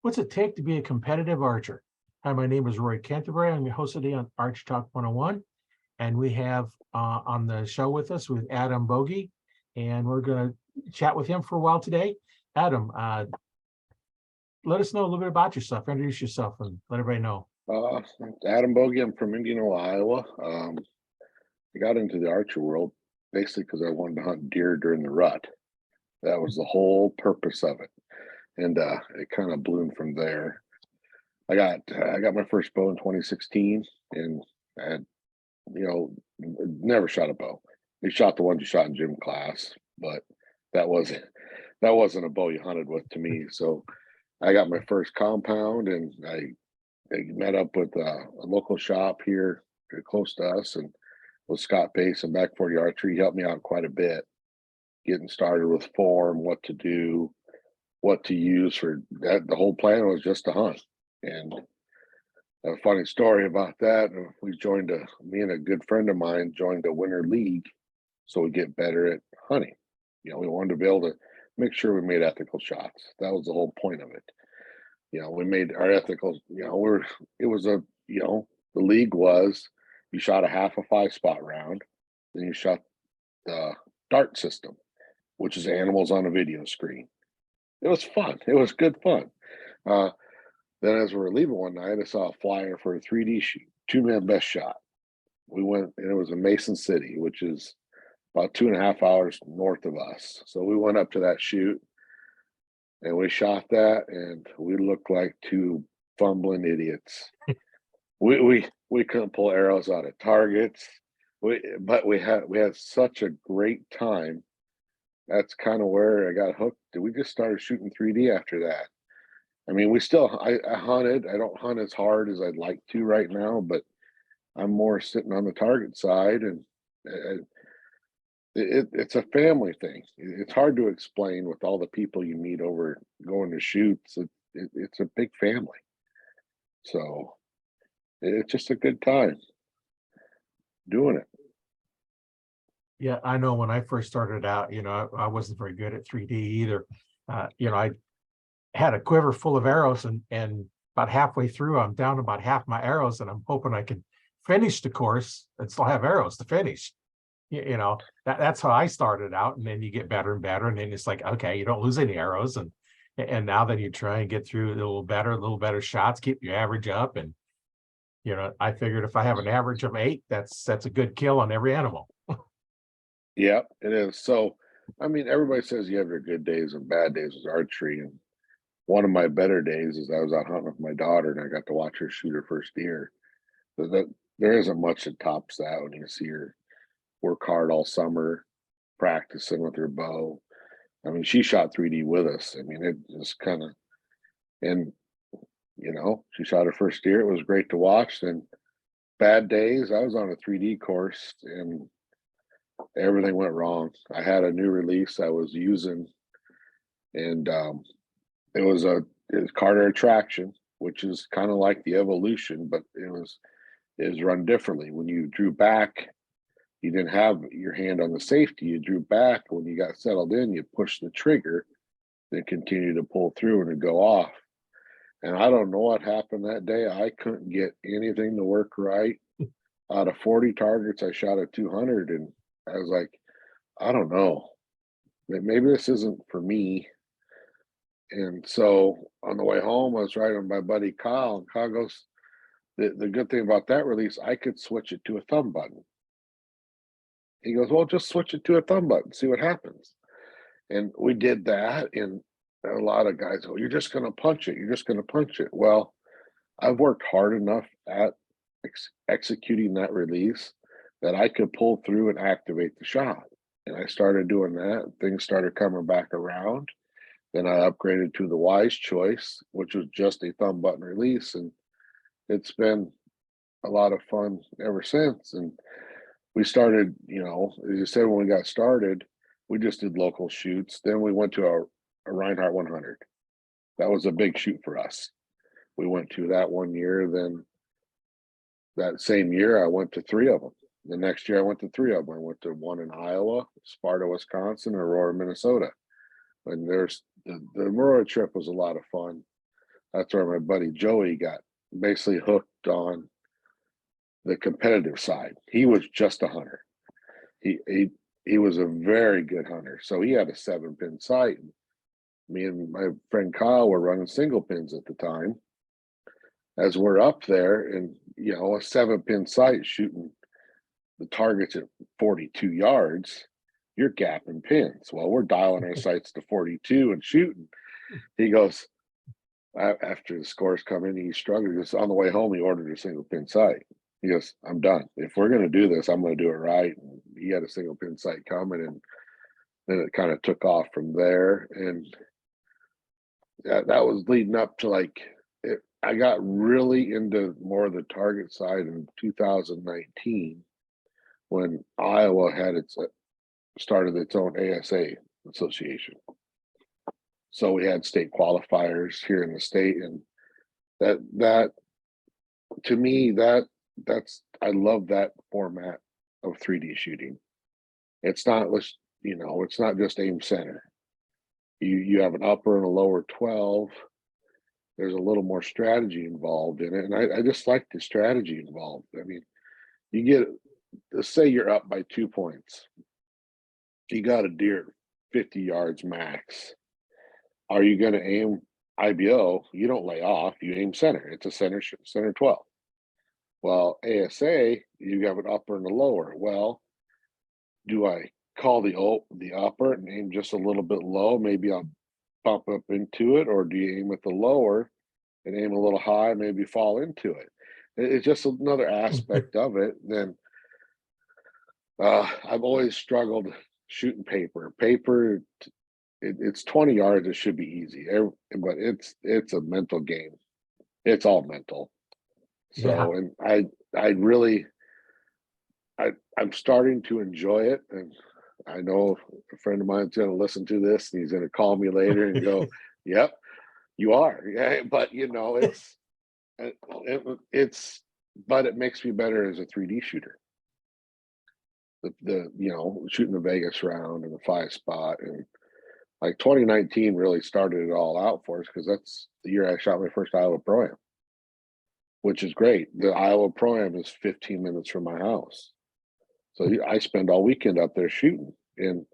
What's it take to be a competitive archer? Hi, my name is Roy Canterbury. I'm your host today on Archery Talk 101. And we have on the show with us with Adam Boege, and we're going to chat with him for a while today. Adam, let us know a little bit about yourself. Introduce yourself and let everybody know. Adam Boege. I'm from Indianola, Iowa. I got into the archery world basically because I wanted to hunt deer during the rut. That was the whole purpose of it, and it kind of bloomed from there. I got my first bow in 2016, and I had, never shot a bow. You shot the ones you shot in gym class, but that wasn't a bow you hunted with to me. So I got my first compound, and I met up with a local shop here close to us, and with Scott Pace and Back 40 Archery. He helped me out quite a bit, getting started with form, what to do, what to use for that. The whole plan was just to hunt. And a funny story about that, me and a good friend of mine joined a winter league so we get better at hunting. We wanted to be able to make sure we made ethical shots. That was the whole point of it. We made our ethical, the league was, you shot a half a 5-spot round, then you shot the dart system, which is animals on a video screen. It was fun. It was good fun. Then as we were leaving one night, I saw a flyer for a 3D shoot, 2-man best shot. We went, and it was in Mason City, which is about 2.5 hours north of us. So we went up to that shoot, and we shot that, and we looked like two fumbling idiots. We couldn't pull arrows out of targets. But we had such a great time. That's kind of where I got hooked. We just started shooting 3D after that. I mean, I hunted. I don't hunt as hard as I'd like to right now, but I'm more sitting on the target side, and it's a family thing. It's hard to explain with all the people you meet over going to shoots. It's a big family. So it's just a good time doing it. Yeah, I know when I first started out, I wasn't very good at 3D either. I had a quiver full of arrows, and about halfway through, I'm down about half my arrows, and I'm hoping I can finish the course and still have arrows to finish. That's how I started out, and then you get better and better, and then it's like, okay, you don't lose any arrows, and now then you try and get through a little better shots, keep your average up, and I figured if I have an average of 8, that's a good kill on every animal. Yeah, it is. So, I mean, everybody says you have your good days and bad days with archery, and one of my better days is I was out hunting with my daughter, and I got to watch her shoot her first deer. There isn't much that tops that when you see her work hard all summer practicing with her bow. I mean, she shot 3D with us. I mean, it just kind of, and she shot her first deer. It was great to watch. Then bad days, I was on a 3D course, and everything went wrong. I had a new release I was using, and it was Carter Attraction, which is kind of like the Evolution, but it was run differently. When you drew back, you didn't have your hand on the safety. You drew back. When you got settled in, you pushed the trigger, then continue to pull through and it'd go off. And I don't know what happened that day. I couldn't get anything to work right. Out of 40 targets, I shot a 200, and I was like, I don't know. Maybe this isn't for me. And so on the way home, I was riding with my buddy Kyle, and Kyle goes, the good thing about that release, I could switch it to a thumb button. He goes, well, just switch it to a thumb button, see what happens. And we did that, and a lot of guys go, you're just going to punch it. You're just going to punch it. Well, I've worked hard enough at executing that release that I could pull through and activate the shot. And I started doing that. Things started coming back around. Then I upgraded to the Wise Choice, which was just a thumb button release. And it's been a lot of fun ever since. And we started, as you said, when we got started, we just did local shoots. Then we went to a Reinhardt 100. That was a big shoot for us. We went to that one year. Then that same year, I went to 3 of them. The next year, I went to 3 of them. I went to one in Iowa, Sparta, Wisconsin, Aurora, Minnesota. And there's the Aurora trip was a lot of fun. That's where my buddy Joey got basically hooked on the competitive side. He was just a hunter. He was a very good hunter. So he had a 7-pin sight. Me and my friend Kyle were running single pins at the time. As we're up there, and a 7-pin sight shooting the targets at 42 yards, you're gapping pins. Well, we're dialing our sights to 42 and shooting. He goes, after the scores come in, he struggled. Just on the way home, he ordered a single pin sight. He goes, I'm done. If we're going to do this, I'm going to do it right. And he had a single pin sight coming, and then it kind of took off from there. And that was leading up to I got really into more of the target side in 2019 when Iowa had started its own ASA association. So we had state qualifiers here in the state, and that to me, that's I love that format of 3D shooting. It's not it's not just aim center. You have an upper and a lower 12. There's a little more strategy involved in it, and I just like the strategy involved. I mean, you get, let's say you're up by 2 points. You got a deer 50 yards max. Are you going to aim IBO? You don't lay off. You aim center. It's a center 12. Well, ASA, you have an upper and a lower. Well, do I call the upper and aim just a little bit low? Maybe I'll bump up into it, or do you aim at the lower and aim a little high, maybe fall into it? It's just another aspect of it. Then I've always struggled shooting paper. It's 20 yards. It should be easy, but it's a mental game. It's all mental. So, yeah. And I'm starting to enjoy it, and I know a friend of mine's going to listen to this, and he's going to call me later and go, "Yep, you are." Yeah, but but it makes me better as a 3D shooter. The shooting the Vegas round and the 5-spot, and 2019 really started it all out for us, because that's the year I shot my first Iowa Pro-Am, which is great. The Iowa Pro-Am is 15 minutes from my house. So I spend all weekend up there shooting, and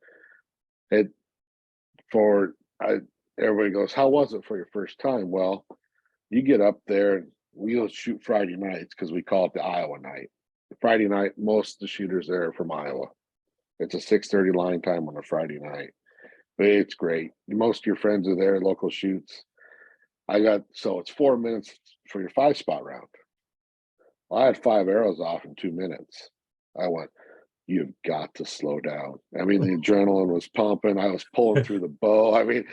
everybody goes, "How was it for your first time?" Well, you get up there, and we'll shoot Friday nights because we call it the Iowa night. Friday night, most of the shooters there are from Iowa. It's a 6:30 line time on a Friday night. But it's great. Most of your friends are there, local shoots. So it's 4 minutes for your 5-spot round. Well, I had 5 arrows off in 2 minutes. I went, you've got to slow down. I mean, the adrenaline was pumping. I was pulling through the bow. I mean,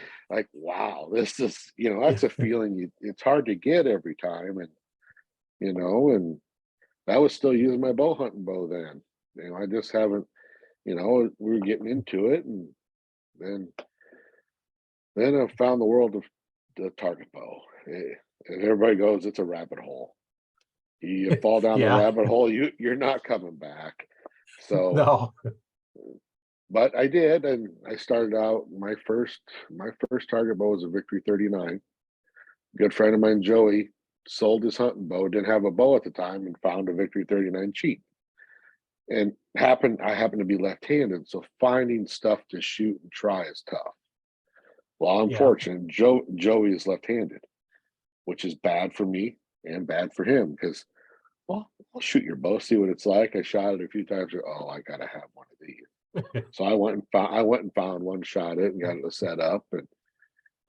wow, this is, that's a feeling it's hard to get every time. And, and I was still using my bow hunting bow then. I just haven't, we were getting into it, and then I found the world of the target bow. And everybody goes, it's a rabbit hole. You fall down the rabbit hole, you're not coming back. So no. But I did, and I started out my first target bow was a Victory 39. Good friend of mine, Joey, sold his hunting bow, didn't have a bow at the time, and found a Victory 39 cheap. And I happened to be left-handed, so finding stuff to shoot and try is tough. Well, I'm fortunate. Joey is left-handed, which is bad for me and bad for him, because, well, I'll shoot your bow, see what it's like. I shot it a few times. Oh, I gotta have one of these. So I went and found one, shot it, and got it set up, and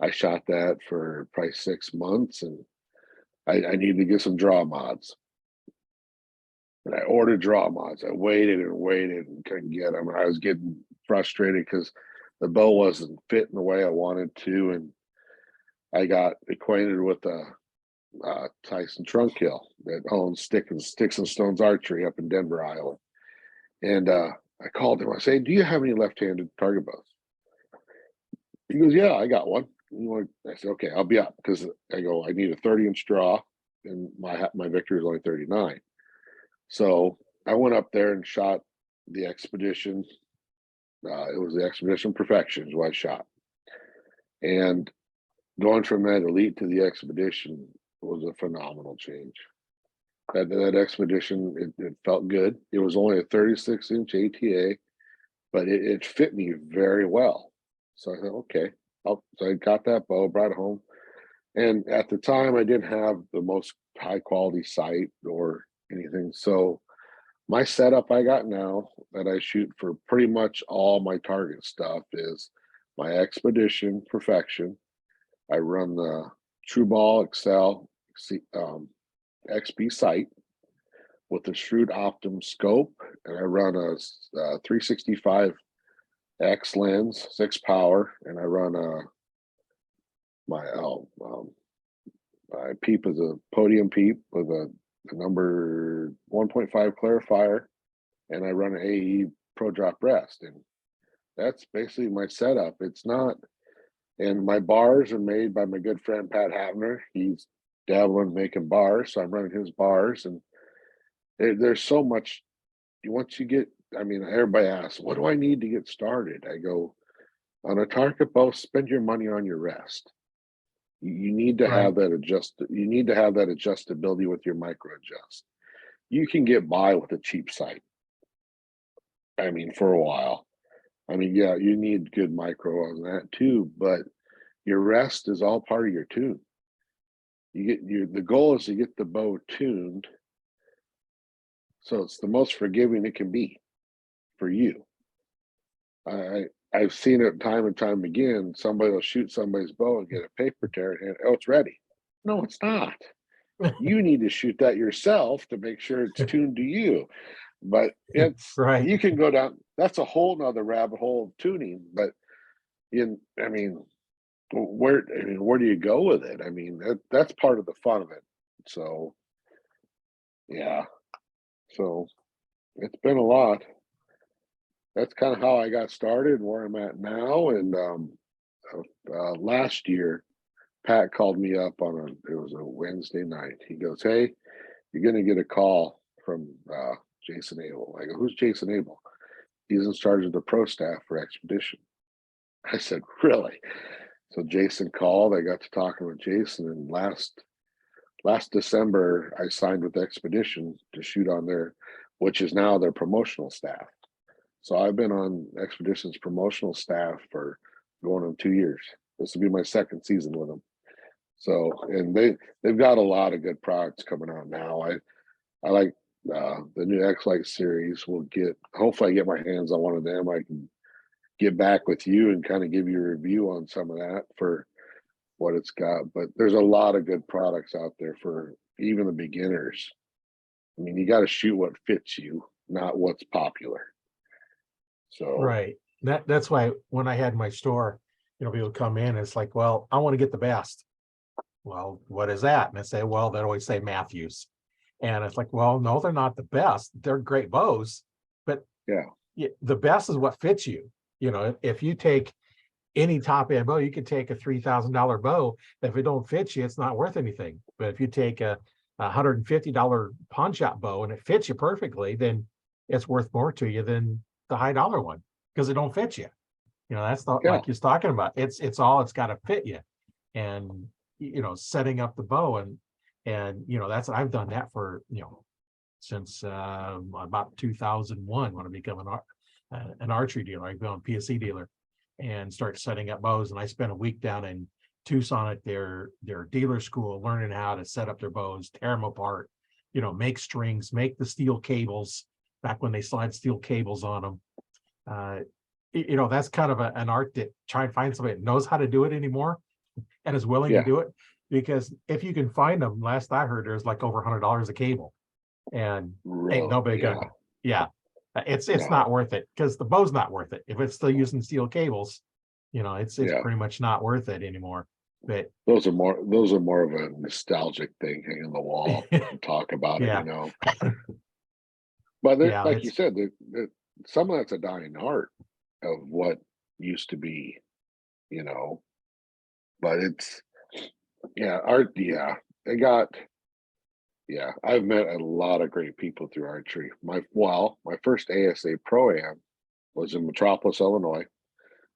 I shot that for probably 6 months, and I needed to get some draw mods. And I ordered draw mods. I waited and couldn't get them. I was getting frustrated because the bow wasn't fitting the way I wanted to. And I got acquainted with Tyson Trunkhill that owns Sticks and Stones Archery up in Denver, Iowa. And I called him. I said, "Do you have any left-handed target bows?" He goes, "Yeah, I got one." I said, "Okay, I'll be up," because I need a 30-inch draw, and my Victory is only 39. So I went up there and shot the Expedition. It was the Expedition Perfection is what I shot. And going from that elite to the expedition was a phenomenal change. That expedition, it felt good. It was only a 36-inch ATA, but it fit me very well. So I thought, okay. So I got that bow, brought it home. And at the time, I didn't have the most high quality sight or anything. So my setup I got now that I shoot for pretty much all my target stuff is my Expedition Perfection. I run the True Ball Excel XP sight with the Shrewd Optum scope, and I run a 365 X lens, 6 power, and I run my peep is a podium peep with a number 1.5 clarifier, and I run an AE Pro Drop Rest, and that's basically my setup. It's not, and my bars are made by my good friend Pat Havner. He's dabbling making bars, so I'm running his bars, and there's so much. Once you get, I mean, everybody asks, what do I need to get started? I go, on a target bow, spend your money on your rest. You need to have that you need to have that adjustability with your micro adjust. You can get by with a cheap sight. I mean, for a while. I mean, yeah, you need good micro on that too, but your rest is all part of your tune. The goal is to get the bow tuned so it's the most forgiving it can be for you. I've seen it time and time again. Somebody will shoot somebody's bow and get a paper tear and oh, it's ready. No, it's not. You need to shoot that yourself to make sure it's tuned to you. But it's you can go down. That's a whole nother rabbit hole of tuning. But I mean, where do you go with it? I mean, that's part of the fun of it. So yeah. So it's been a lot. That's kind of how I got started and where I'm at now. And last year, Pat called me up it was a Wednesday night. He goes, "Hey, you're going to get a call from Jason Abel." I go, "Who's Jason Abel?" "He's in charge of the pro staff for Expedition." I said, "Really?" So Jason called. I got to talking with Jason, and last December, I signed with Expedition to shoot on which is now their promotional staff. So I've been on Expedition's promotional staff for going on 2 years. This will be my second season with them. So, and they've got a lot of good products coming out now. I like the new X-Lite series. Hopefully I get my hands on one of them. I can get back with you and kind of give you a review on some of that for what it's got. But there's a lot of good products out there for even the beginners. I mean, you got to shoot what fits you, not what's popular. So that's why when I had my store, people come in, it's like, well, I want to get the best. Well, what is that? And I say, well, they always say Matthews. And it's like, well, no, they're not the best. They're great bows, but the best is what fits you. If you take any top end bow, you could take a $3,000 bow. If it don't fit you, it's not worth anything. But if you take a $150 punch out bow and it fits you perfectly, then it's worth more to you than the high dollar one because it don't fit you. That's like he's talking about. It's it's got to fit you, and setting up the bow and that's I've done that for since about 2001 when I became an archery dealer. I became a PSC dealer and start setting up bows. And I spent a week down in Tucson at their dealer school learning how to set up their bows, tear them apart, make strings, make the steel cables back when they slide steel cables on them. That's kind of an art that try and find somebody that knows how to do it anymore and is willing to do it. Because if you can find them, last I heard, there's like over $100 a cable, and ain't nobody gonna. It's not worth it because the bow's not worth it if it's still using steel cables. It's pretty much not worth it anymore. But those are more of a nostalgic thing, hang on the wall and talk about it. But like you said, some of that's a dying art of what used to be. But it's art. I've met a lot of great people through archery. My first ASA Pro-Am was in Metropolis, Illinois,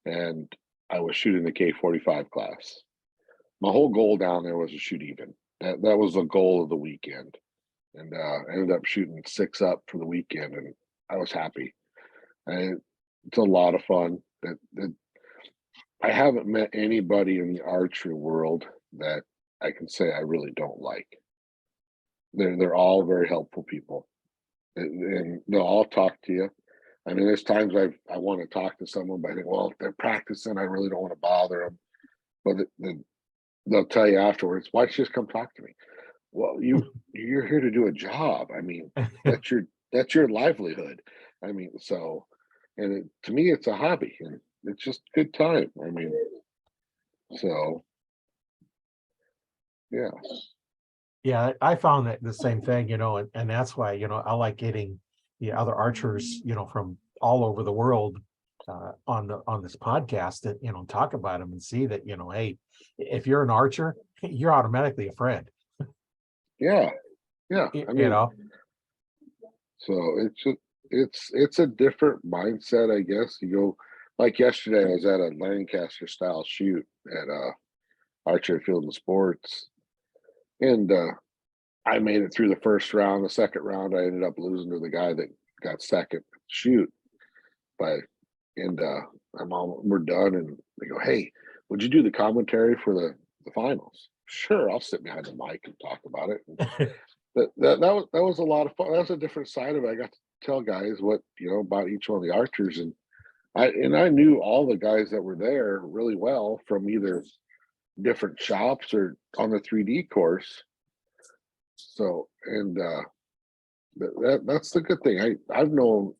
and I was shooting the K-45 class. my whole goal down there was to shoot even. That was the goal of the weekend, and I ended up shooting 6 up for the weekend, and I was happy. And it's a lot of fun. That I haven't met anybody in the archery world that I can say I really don't like. They're all very helpful people, and they'll all talk to you. I mean, there's times I want to talk to someone, but I think, well, if they're practicing, I really don't want to bother them. But they'll tell you afterwards, why don't you just come talk to me? Well, you're here to do a job. I mean, that's your livelihood. I mean, so, and to me, it's a hobby, and it's just good time. I mean, so yeah, Yeah, I found that the same thing, and that's why, I like getting the other archers, from all over the world on this podcast that, talk about them and see that, hey, if you're an archer, you're automatically a friend. yeah, yeah. y- I You mean, know, so it's a different mindset, I guess. You go like yesterday, I was at a Lancaster style shoot at Archery Field and Sports, and I made it through the first round. The second round, I ended up losing to the guy that got second shoot by, and I'm all, we're done, and they go, "Hey, would you do the commentary for the finals?" Sure, I'll sit behind the mic and talk about it. And that was a lot of fun. That was a different side of it. I got to tell guys what about each one of the archers, and I knew all the guys that were there really well from either different shops or on the 3D course. So, and that's the good thing. I've known,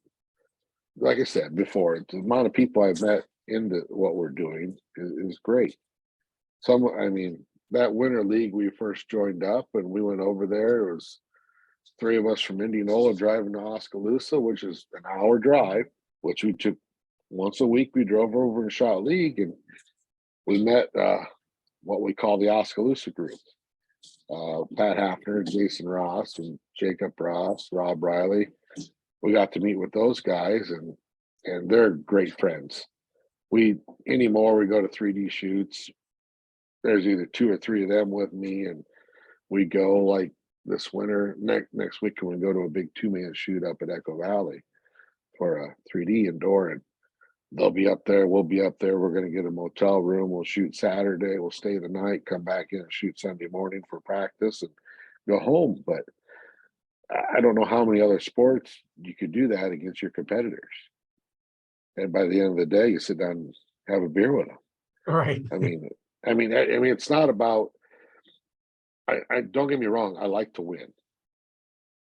like I said before, the amount of people I've met into what we're doing is great. I mean, that winter league we first joined up and we went over there. It was 3 of us from Indianola driving to Oskaloosa, which is an hour drive, which we took once a week. We drove over and shot league, and we met what we call the Oskaloosa group. Pat Hafner, Jason Ross, and Jacob Ross, Rob Riley. We got to meet with those guys, and they're great friends. We anymore we go to 3D shoots. There's either 2 or 3 of them with me, and we go like this winter. Next week, we go to a big 2-man shoot up at Echo Valley for a 3D indoor, and they'll be up there. We'll be up there. We're going to get a motel room. We'll shoot Saturday. We'll stay the night, come back in and shoot Sunday morning for practice and go home. But I don't know how many other sports you could do that against your competitors. And by the end of the day, you sit down and have a beer with them. right. I mean, it's not about. I don't get me wrong. I like to win.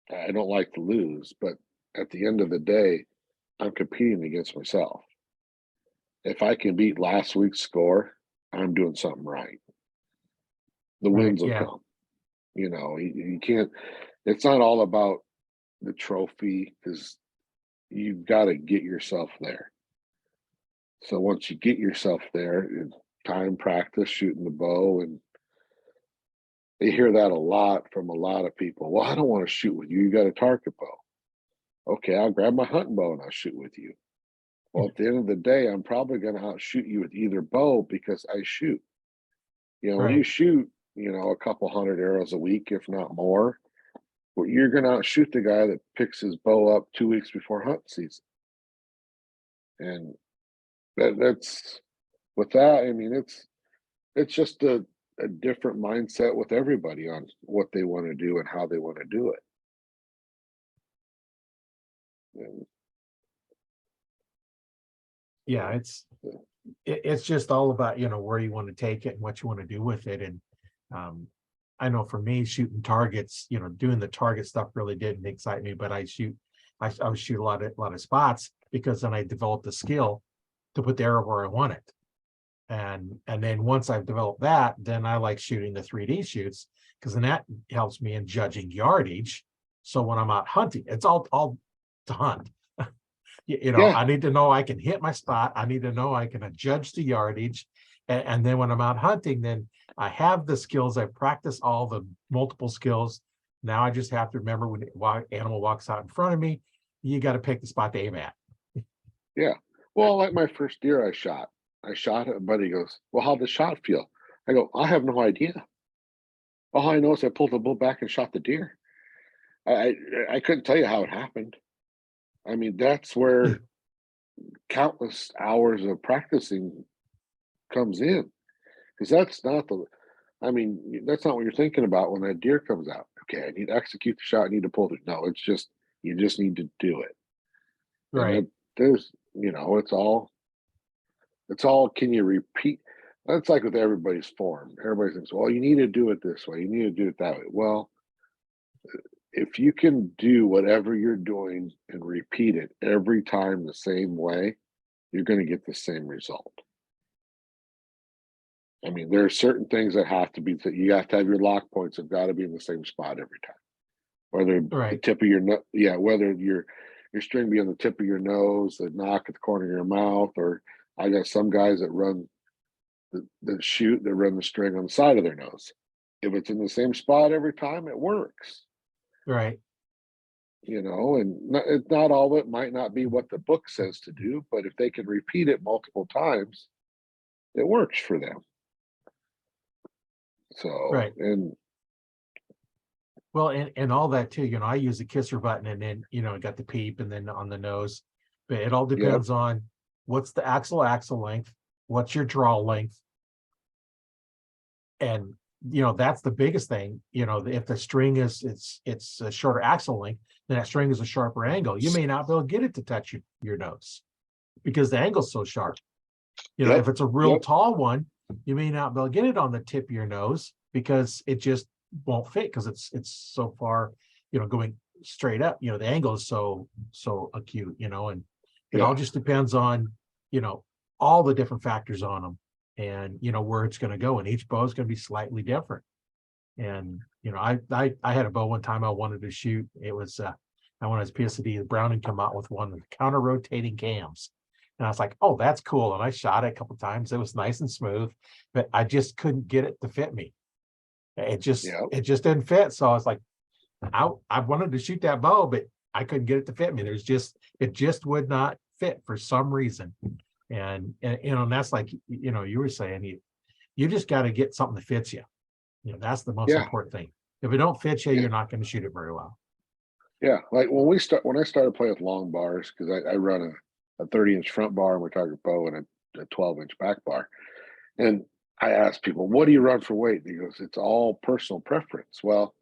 I don't like to lose. But at the end of the day, I'm competing against myself. If I can beat last week's score, I'm doing something right. The Right. wins will Yeah. come. You can't. It's not all about the trophy, because you've got to get yourself there. So once you get yourself there, time, practice, shooting the bow, and you hear that a lot from a lot of people. Well, I don't want to shoot with you. You got a target bow. Okay, I'll grab my hunting bow and I'll shoot with you. Well, at the end of the day, I'm probably going to outshoot you with either bow because I shoot. When you Right. shoot, a couple hundred arrows a week, if not more, well, you're going to outshoot the guy that picks his bow up 2 weeks before hunt season. And that's with that. I mean, it's just a different mindset with everybody on what they want to do and how they want to do it. And, Yeah. It's just all about, where you want to take it and what you want to do with it. And I know for me, shooting targets, doing the target stuff really didn't excite me, but I would shoot a lot of spots, because then I developed the skill to put the arrow where I want it. And then once I've developed that, then I like shooting the 3D shoots, because then that helps me in judging yardage. So when I'm out hunting, it's all to hunt. yeah, I need to know I can hit my spot. I need to know I can judge the yardage. And then when I'm out hunting, then I have the skills. I practice all the multiple skills. Now I just have to remember when animal walks out in front of me, you got to pick the spot to aim at. yeah. Well, like my first deer I shot it. Buddy goes, well, how'd the shot feel? I go, I have no idea. All I know is I pulled the bull back and shot the deer. I couldn't tell you how it happened. I mean, that's where countless hours of practicing comes in, because that's not the. I mean, that's not what you're thinking about when that deer comes out. Okay, I need to execute the shot. I need to pull it. No, it's just you just need to do it. And Right. there's, it's all. Can you repeat? That's like with everybody's form. Everybody thinks, well, you need to do it this way. You need to do it that way. Well, if you can do whatever you're doing and repeat it every time the same way, you're going to get the same result. I mean, there are certain things that have to be that you have to have your lock points have got to be in the same spot every time. Whether the Right. tip of your whether your string be on the tip of your nose, the knock at the corner of your mouth, or I got some guys that run the shoot that run the string on the side of their nose. If it's in the same spot every time, it works. Right. And not all of it might not be what the book says to do, but if they can repeat it multiple times, it works for them. So, Right. and Well, and all that too, I use the kisser button and then, I got the peep and then on the nose, but it all yep, depends on what's the axle length, what's your draw length. And, that's the biggest thing, if the string it's a shorter axle length, then that string is a sharper angle. You may not be able to get it to touch your nose because the angle's so sharp. yep, If it's a real yep, tall one, you may not be able to get it on the tip of your nose because it just won't fit because it's so far, going straight up. The angle is so acute, and it yeah, all just depends on, all the different factors on them and where it's going to go. And each bow is going to be slightly different. And I had a bow one time I wanted to shoot. It was I wanted his PSD, the Browning come out with one of the counter rotating cams. And I was like, oh, that's cool. And I shot it a couple times. It was nice and smooth, but I just couldn't get it to fit me. It just yeah, it just didn't fit. So I was like, I wanted to shoot that bow, but I couldn't get it to fit me. It just would not fit for some reason. And that's like you were saying, you just got to get something that fits you. That's the most yeah, important thing. If it don't fit you, yeah, you're not going to shoot it very well. yeah. Like when I started playing with long bars, because I run a 30-inch front bar and we're talking bow and a 12-inch back bar. And I ask people, what do you run for weight? And he goes, it's all personal preference. Well,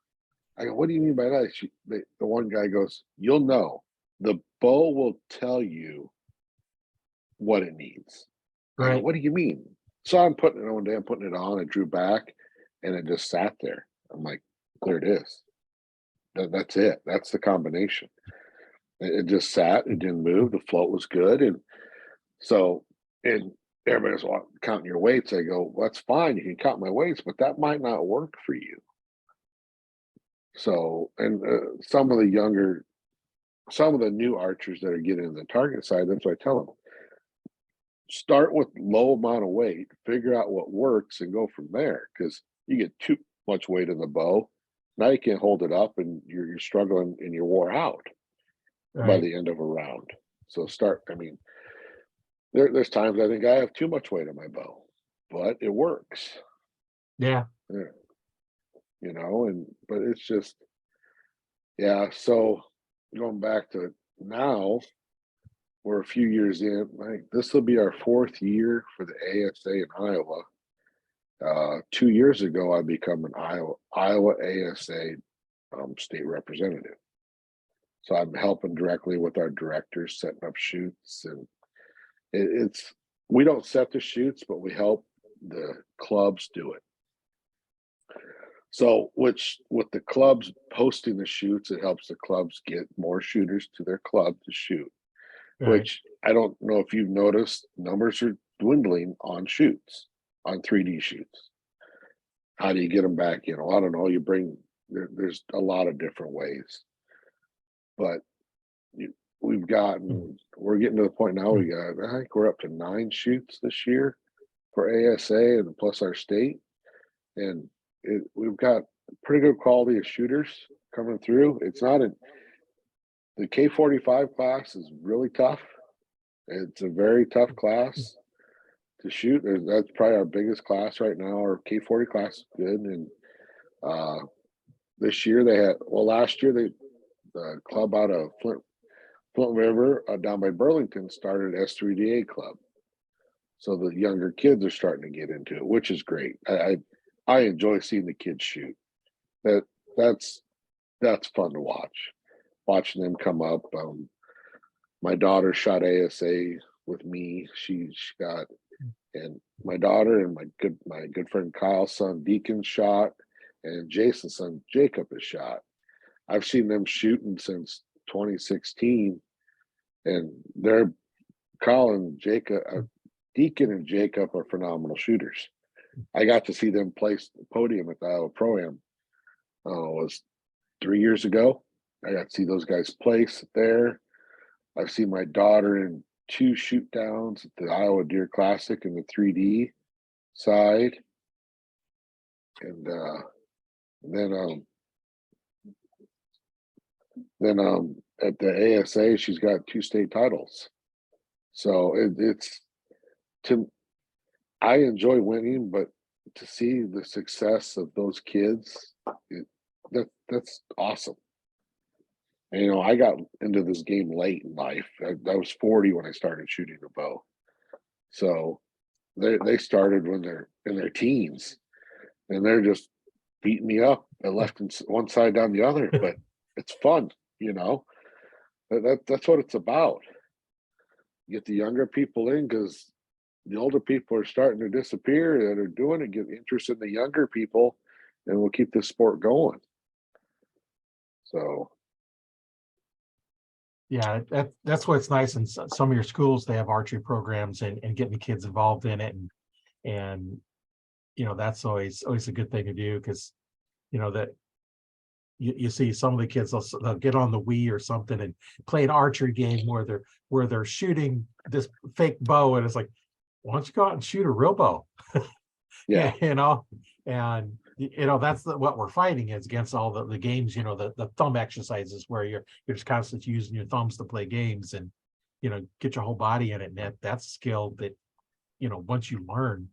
I go, what do you mean by that? The one guy goes, you'll know. The bow will tell you what it needs. I go, Right. what do you mean? So I'm putting it one day, I'm putting it on, I drew back, and it just sat there. I'm like, there it is. That's it. That's the combination. It just sat, it didn't move, the float was good. And so, and everybody's counting your weights. I go, well, that's fine. You can count my weights, but that might not work for you. So, and some of the new archers that are getting in the target side, that's what I tell them. Start with low amount of weight, figure out what works, and go from there. Because you get too much weight in the bow, now you can't hold it up, and you're struggling, and you're wore out by Right. the end of a round. So start. I mean, there's times I think I have too much weight on my bow, but it works. Yeah. Yeah, but it's just yeah. So going back to now, we're a few years in. Like this will be our 4th year for the ASA in Iowa. 2 years ago, I become an Iowa ASA state representative. So I'm helping directly with our directors setting up shoots, and it's we don't set the shoots, but we help the clubs do it. So, which with the clubs posting the shoots, it helps the clubs get more shooters to their club to shoot. Right. Which I don't know if you've noticed, numbers are dwindling on shoots, on 3D shoots. How do you get them back? I don't know. There's a lot of different ways, but we're getting to the point now. I think we're up to 9 shoots this year for ASA and plus our state, and we've got pretty good quality of shooters coming through. It's not the K45 class is really tough. It's a very tough class to shoot. That's probably our biggest class right now. Our K-40 class is good. And this year last year the club out of Flint River down by Burlington started S3DA club. So the younger kids are starting to get into it, which is great. I enjoy seeing the kids shoot. That's fun to watch. Watching them come up. My daughter shot ASA with me. She got, and my daughter and my good friend Kyle's son Deacon shot, and Jason's son Jacob has shot. I've seen them shooting since 2016, and they're Kyle and Jacob, Deacon and Jacob are phenomenal shooters. I got to see them place the podium at the Iowa Pro-Am. It was 3 years ago. I got to see those guys place there. I've seen my daughter in 2 shoot downs at the Iowa Deer Classic in the 3D side. And then at the ASA, she's got 2 state titles. So I enjoy winning, but to see the success of those kids, that's awesome. And, I got into this game late in life. I was 40 when I started shooting a bow. So they started when they're in their teens, and they're just beating me up. I left one side down the other, but it's fun, That's what it's about. Get the younger people in, because the older people are starting to disappear that are doing it. Get interest in the younger people, and we'll keep this sport going. So Yeah, that's what's nice. In some of your schools, they have archery programs and getting the kids involved in it, and that's always a good thing to do, because that you see some of the kids they'll get on the Wii or something and play an archery game where they're shooting this fake bow, and it's like, why don't you go out and shoot a real bow? yeah, and that's what we're fighting is against all the games, the thumb exercises where you're just constantly using your thumbs to play games, and get your whole body in it. And that's a skill that once you learn,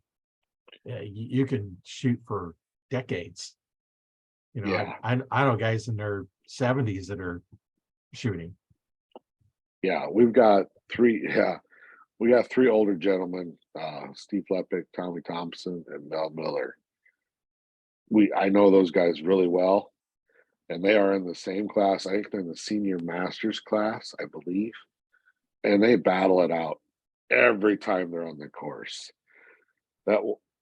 you can shoot for decades. yeah, I know guys in their 70s that are shooting. yeah. We got 3 older gentlemen, Steve Lepick, Tommy Thompson, and Mel Miller. I know those guys really well, and they are in the same class. I think they're in the senior masters class, I believe, and they battle it out every time they're on the course.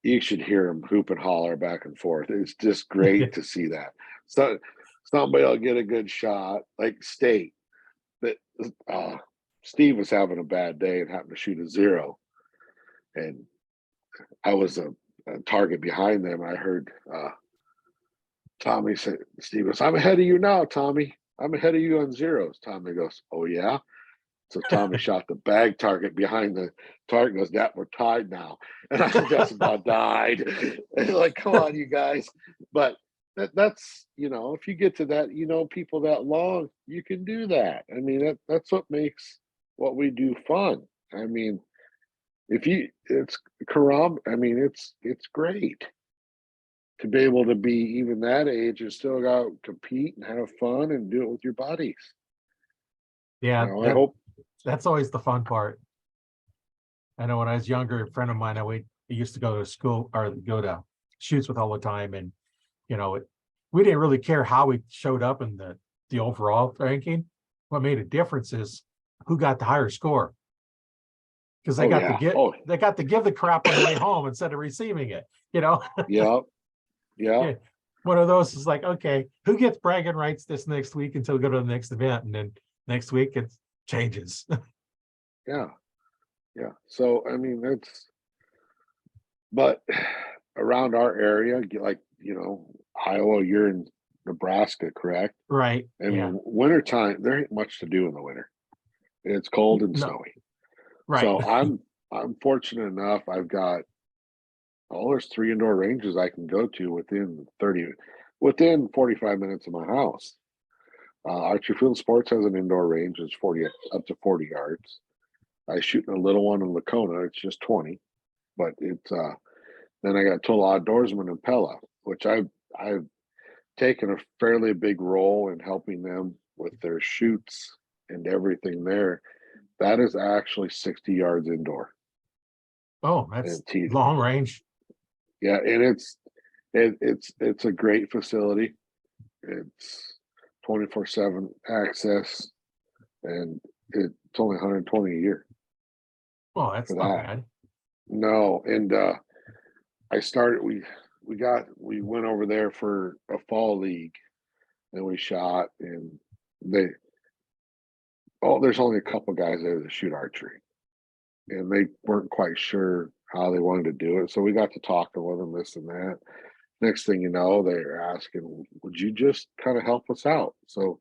You should hear them hoop and holler back and forth. It's just great to see that. So somebody will get a good shot, like state that Steve was having a bad day and happened to shoot a 0, and I was a target behind them. I heard Tommy said, Steve goes, "I'm ahead of you now, Tommy. I'm ahead of you on 0s." Tommy goes, "Oh yeah." So Tommy shot the bag target behind the target. Goes, "That we're tied now," and I just about died. And like, come on, you guys. But that's if you get to that, people that long, you can do that. I mean, that's what makes what we do fun. I mean, it's Karam. I mean, it's great to be able to be even that age and still go out and compete and have fun and do it with your buddies. Yeah, I hope that's always the fun part. I know when I was younger, a friend of mine, I used to go to school or go to shoots with all the time, and we didn't really care how we showed up in the overall ranking. What made a difference is who got the higher score, because they got to give the crap on the way home instead of receiving it. Yeah. Yeah. One of those is like, okay, who gets bragging rights this next week until we go to the next event, and then next week it changes. Yeah. So I mean, but around our area, like Iowa, you're in Nebraska, correct? Right. I mean, wintertime, there ain't much to do in the winter. It's cold and snowy. Right. So I'm fortunate enough. I've got there's 3 indoor ranges I can go to within 45 minutes of my house. Archery Field Sports has an indoor range that's up to 40 yards. I shoot in a little one in Lacona. It's just 20. but it's then I got Total Outdoorsman and Pella, which I've taken a fairly big role in helping them with their shoots and everything there. That is actually 60 yards indoor. Oh, that's And teeth. long range. Yeah, and it's a great facility. It's 24/7 access, and it's only 120 a year Well, that's for not that. bad. No, and I started. We went over there for a fall league, and we shot, and they there's only a couple guys there that shoot archery, and they weren't quite sure how they wanted to do it. So we got to talking with them, this and that. Next thing you know, they're asking, "Would you just kind of help us out?" So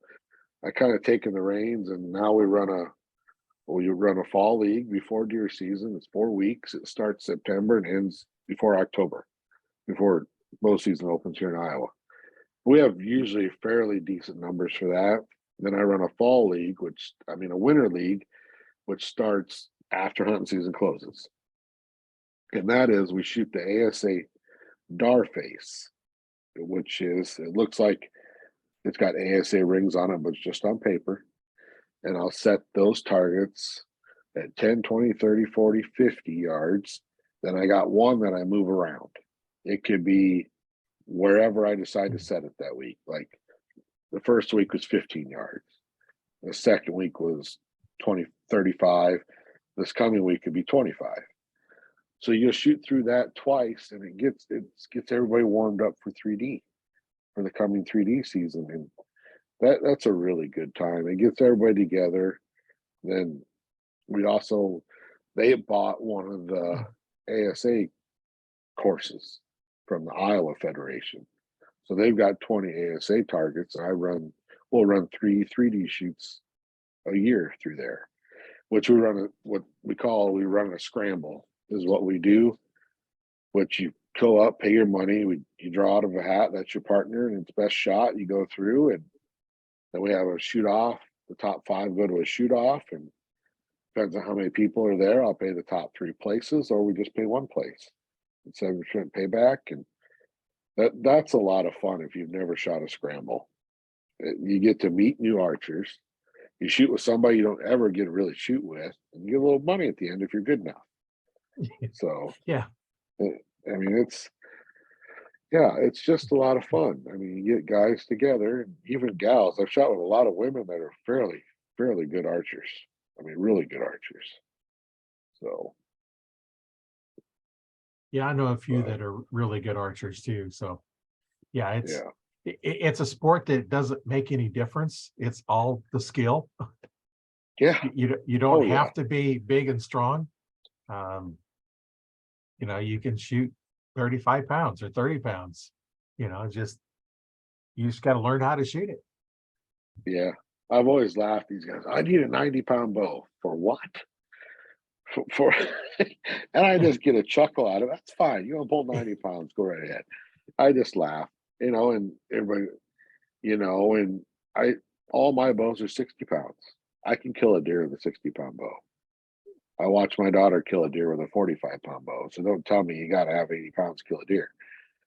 I kind of taken the reins, and now we run a fall league before deer season. It's 4 weeks. It starts September and ends before October, before bow season opens here in Iowa. We have usually fairly decent numbers for that. Then I run a fall league, a winter league, which starts after hunting season closes. And that is, we shoot the ASA DAR face, which is, it looks like it's got ASA rings on it, but it's just on paper. And I'll set those targets at 10, 20, 30, 40, 50 yards. Then I got one that I move around. It could be wherever I decide to set it that week. Like the first week was 15 yards. The second week was 20, 35. This coming week could be 25. So you'll shoot through that twice, and it gets everybody warmed up for 3D, for the coming 3D season. And that's a really good time. It gets everybody together. Then they bought one of the ASA courses from the Iowa Federation. So they've got 20 ASA targets. We'll run 3D shoots a year through there, which we run a scramble is what we do, which you go up, pay your money. You draw out of a hat. That's your partner, and it's best shot. You go through, and then we have a shoot off. The top 5 go to a shoot off, and depends on how many people are there. I'll pay the top 3 places, or we just pay one place. It's 7% payback, and that's a lot of fun if you've never shot a scramble. You get to meet new archers. You shoot with somebody you don't ever get to really shoot with, and you get a little money at the end if you're good enough. So Yeah. I mean, it's just a lot of fun. I mean, you get guys together, and even gals. I've shot with a lot of women that are fairly good archers. I mean, really good archers. So Yeah, I know a few that are really good archers too. So yeah, yeah, it's a sport that doesn't make any difference. It's all the skill. yeah. You don't Oh, have yeah. to be big and strong. You can shoot 35 pounds or 30 pounds. You just got to learn how to shoot it. Yeah. I've always laughed these guys. I need a 90-pound bow. For what? For and I just get a chuckle out of it. That's fine. You want to pull 90 pounds, go right ahead. I just laugh, and everybody, and all my bows are 60 pounds. I can kill a deer with a 60-pound bow. I watched my daughter kill a deer with a 45-pound bow. So don't tell me you got to have 80 pounds to kill a deer.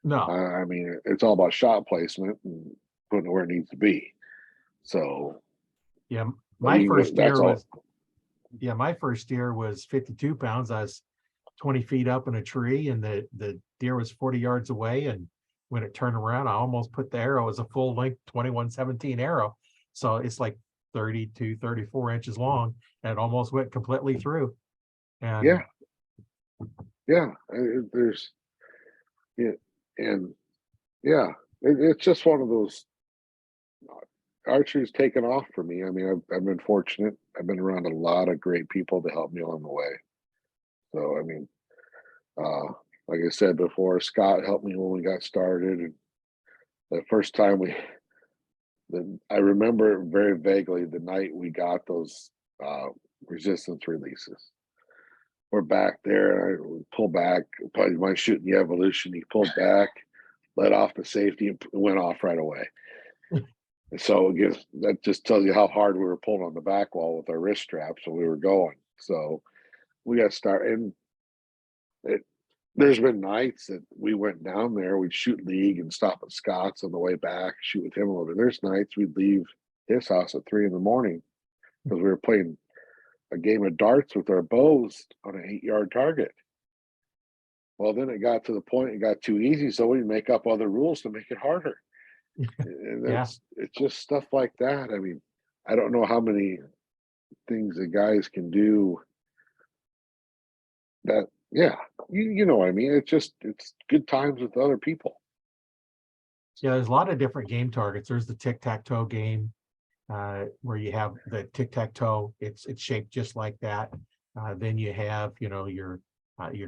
No. I mean, it's all about shot placement and putting it where it needs to be. So yeah, my first that's all. my first deer was 52 pounds. I was 20 feet up in a tree, and the deer was 40 yards away. And when it turned around, I almost put the arrow as a full length 21-17 arrow. So it's like 32, 34 inches long, and it almost went completely through. And yeah, there's, yeah, and yeah, it's just one of those. Archery's taken off for me. I mean, I've been fortunate. I've been around a lot of great people to help me along the way. So I mean, like I said before, Scott helped me when we got started. And the first time I remember very vaguely the night we got those resistance releases. We're back there, and I pull back. Probably my shooting the evolution. He pulled back, let off the safety, and went off right away. So that just tells you how hard we were pulling on the back wall with our wrist straps when we were going. So we got started, and there's been nights that we went down there, we'd shoot league and stop at Scott's on the way back, shoot with him a little bit. There's nights we'd leave his house at 3 a.m. because we were playing a game of darts with our bows on an 8-yard target. Well, then it got to the point it got too easy, so we make up other rules to make it harder. And Yeah. it's just stuff like that. I mean, I don't know how many things the guys can do that, yeah, you know what I mean? It's good times with other people. Yeah, there's a lot of different game targets. There's the tic-tac-toe game, where you have the tic-tac-toe. It's shaped just like that. Then you have, your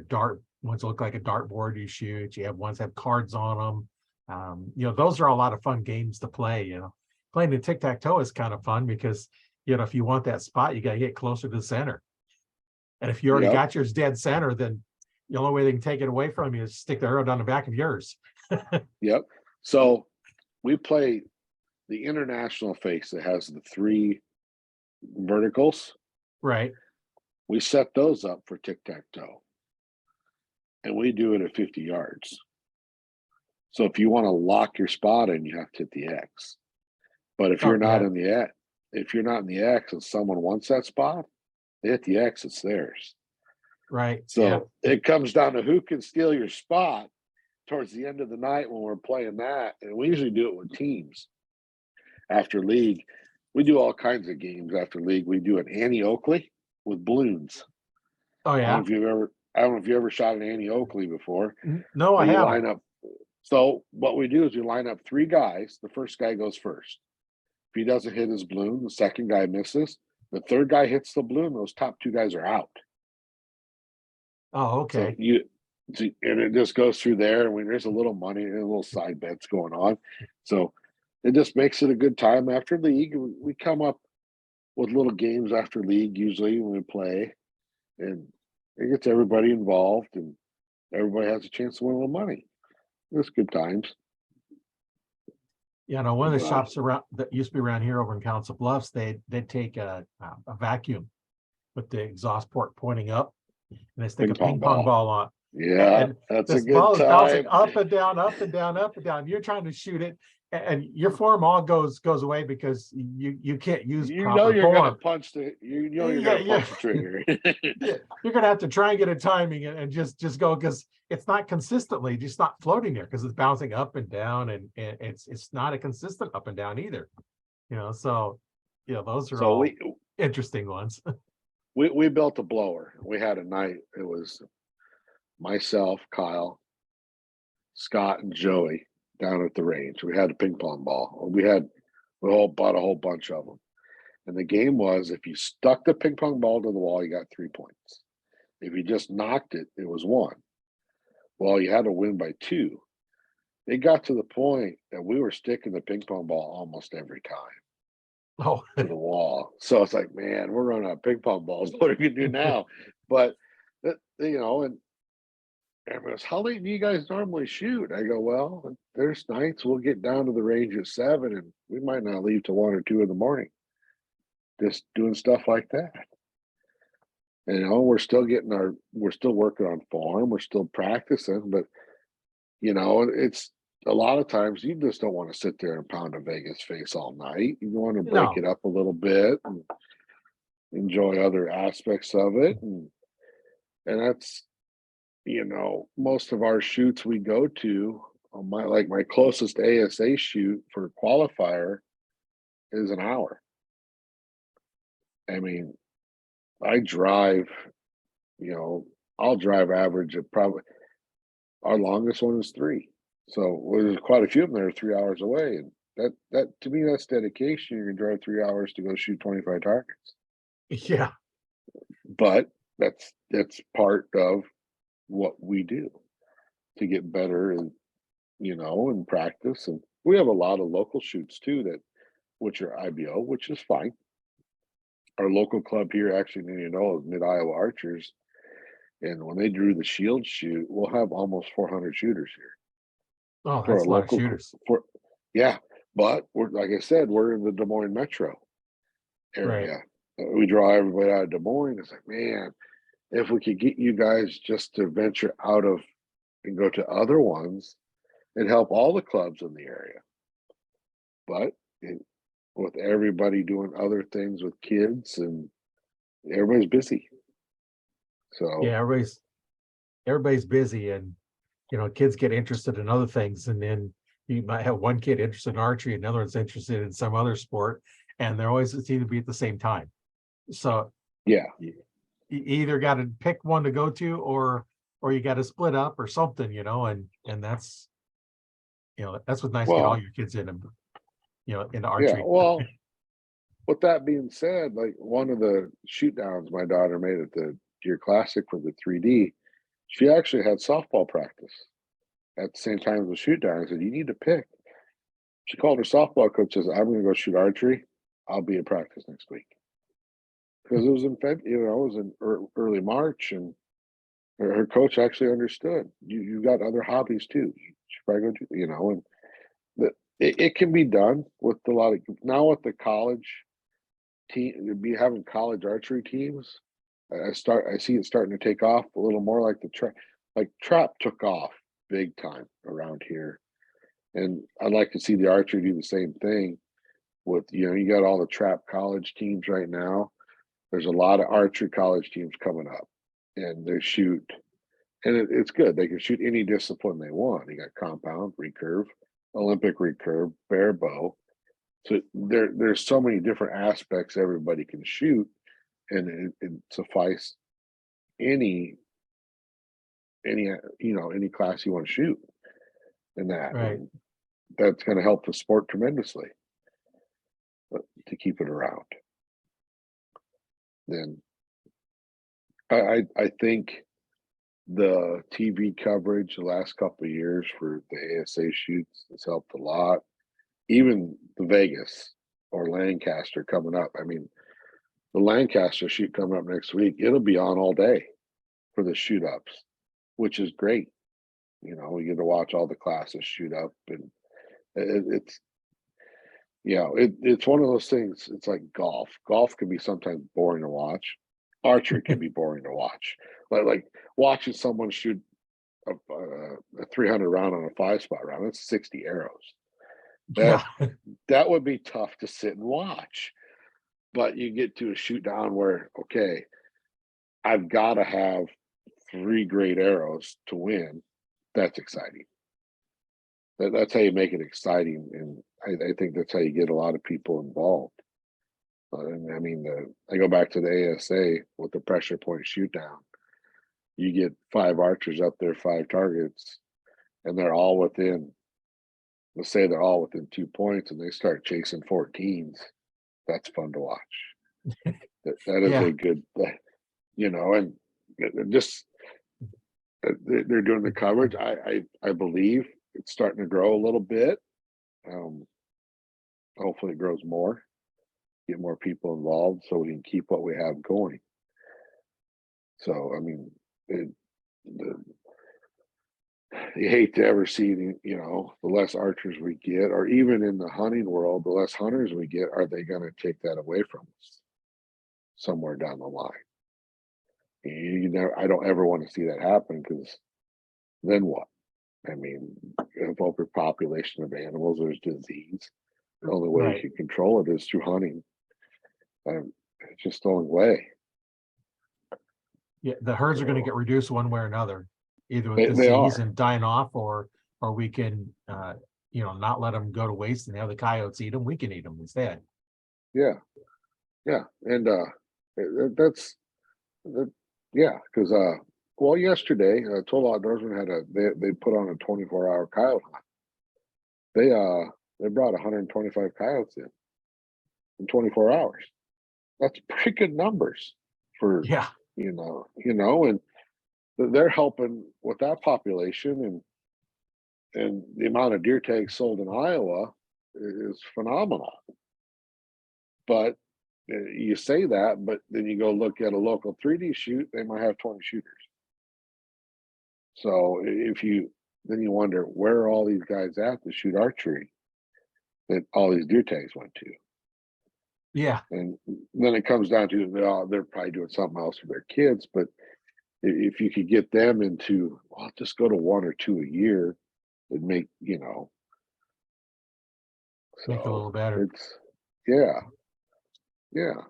dart ones look like a dartboard you shoot. You have ones that have cards on them. Those are a lot of fun games to play. Playing the tic-tac-toe is kind of fun because, if you want that spot, you got to get closer to the center. And if you already Yep. got yours dead center, then the only way they can take it away from you is stick the arrow down the back of yours. Yep. So we play the international face that has the 3 verticals. Right. We set those up for tic-tac-toe. And we do it at 50 yards. So if you want to lock your spot in, you have to hit the X. But if you're not in the X, and someone wants that spot, they hit the X, it's theirs. Right. So it comes down to who can steal your spot towards the end of the night when we're playing that. And we usually do it with teams after league. We do all kinds of games after league. We do an Annie Oakley with balloons. Oh, yeah. I don't know if you ever shot an Annie Oakley before. No, I haven't. Line up. So what we do is we line up 3 guys. The first guy goes first. If he doesn't hit his balloon, the second guy misses. The third guy hits the balloon. Those top 2 guys are out. Oh, okay. And it just goes through there. And when there's a little money and a little side bets going on, so it just makes it a good time after league. We come up with little games after league usually when we play, and it gets everybody involved, and everybody has a chance to win a little money. It's good times. Yeah, one of the shops around that used to be around here over in Council Bluffs, they'd take a vacuum with the exhaust port pointing up, and they stick a ping pong ball on. Yeah, and that's this a good ball is bouncing time. up and down, up and down, up and down. You're trying to shoot it, and your form all goes away because you can't use proper you're form. gonna punch the punch the trigger. You're gonna have to try and get a timing and just go, because it's not consistently just not floating there, because it's bouncing up and down, and it's not a consistent up and down either. So those are all interesting ones. We built a blower. We had a night. It was myself, Kyle, Scott, and Joey down at the range. We had a ping pong ball. We bought a whole bunch of them. And the game was, if you stuck the ping pong ball to the wall, you got 3 points. If you just knocked it, it was 1. Well, you had to win by 2. It got to the point that we were sticking the ping pong ball almost every time to the wall. So it's like, man, we're running out of ping pong balls. What are we gonna do now? But and everyone goes, how late do you guys normally shoot? I go, well, there's nights we'll get down to the range at 7, and we might not leave till 1 or 2 in the morning. Just doing stuff like that. We're still working on form. We're still practicing, but it's a lot of times you just don't want to sit there and pound a Vegas face all night. You want to break it up a little bit and enjoy other aspects of it. And that's, most of our shoots we go to, my closest ASA shoot for qualifier is an hour. I mean, I drive, I'll drive average of probably, our longest one is 3. So there's quite a few of them that are 3 hours away. And that to me, that's dedication. You can drive 3 hours to go shoot 25 targets. Yeah. But that's part of what we do to get better and, and practice. And we have a lot of local shoots too, which are IBO, which is fine. Our local club here, actually, is Mid-Iowa Archers. And when they drew the shield shoot, we'll have almost 400 shooters here. Oh, that's a lot of shooters. But like I said, we're in the Des Moines metro area. Right. We draw everybody out of Des Moines. It's like, man, if we could get you guys just to venture out of and go to other ones and help all the clubs in the area. But with everybody doing other things with kids, and everybody's busy. So Yeah, everybody's busy, and kids get interested in other things, and then you might have one kid interested in archery, another one's interested in some other sport, and they're always seem to be at the same time. So yeah, you either got to pick one to go to, or you got to split up or something, and that's that's what's nice to get all well, your kids in, into yeah, archery. well, with that being said, like one of the shoot downs my daughter made at the Deer Classic for the 3D, she actually had softball practice at the same time as the shoot down. I said, you need to pick. She called her softball coach, says, I'm going to go shoot archery. I'll be in practice next week. Because it was in February, it was in early March, and her coach actually understood. You got other hobbies too. You should probably go do, and it can be done with a lot of now with the college team, be having college archery teams. I see it starting to take off a little more, like trap took off big time around here, and I'd like to see the archery do the same thing. With you got all the trap college teams right now. There's a lot of archery college teams coming up, and they shoot, and it's good. They can shoot any discipline they want. You got compound, recurve, Olympic recurve, bare bow. So there's so many different aspects everybody can shoot, and it suffice any any class you want to shoot in that. Right. And that's going to help the sport tremendously, to keep it around. Then I think the TV coverage the last couple of years for the ASA shoots has helped a lot. Even the Vegas or Lancaster coming up. I mean, the Lancaster shoot coming up next week, it'll be on all day for the shoot ups, which is great. We get to watch all the classes shoot up, and it's it's one of those things. It's like golf. Golf can be sometimes boring to watch. Archery can be boring to watch. Like watching someone shoot a 300 round on a 5-spot round. That's 60 arrows. Yeah. That would be tough to sit and watch. But you get to a shoot down where, okay, I've got to have 3 great arrows to win. That's exciting. That's how you make it exciting, and I think that's how you get a lot of people involved. And I mean, I go back to the ASA with the pressure point shoot down. You get 5 archers up there, 5 targets, and they're all within. Let's say they're all within 2 points, and they start chasing 14s. That's fun to watch. That is Yeah. a good, and just they're doing the coverage. I believe it's starting to grow a little bit. Hopefully, it grows more. Get more people involved so we can keep what we have going. So, I mean, you hate to ever see the less archers we get, or even in the hunting world, the less hunters we get. Are they going to take that away from us somewhere down the line? I don't ever want to see that happen, because then what? I mean, if overpopulation of animals, there's disease. The only way you can control it is through hunting. It's just the only way. Yeah, the herds are going to get reduced one way or another, either with They disease are. and dying off, or we can not let them go to waste and have the coyotes eat them. We can eat them instead. Yeah, and that's because yesterday Total Outdoorsman had they put on a 24-hour coyote hunt. They brought 125 coyotes in 24 hours. That's pretty good numbers for and they're helping with that population, and the amount of deer tags sold in Iowa is phenomenal. But you say that, but then you go look at a local 3D shoot, they might have 20 shooters. So then you wonder, where are all these guys at to shoot archery that all these deer tags went to? Yeah. And then it comes down to, they're probably doing something else for their kids, but if you could get them into, well, just go to 1 or 2 a year, it'd make, Make it a so little better. it's, yeah, yeah,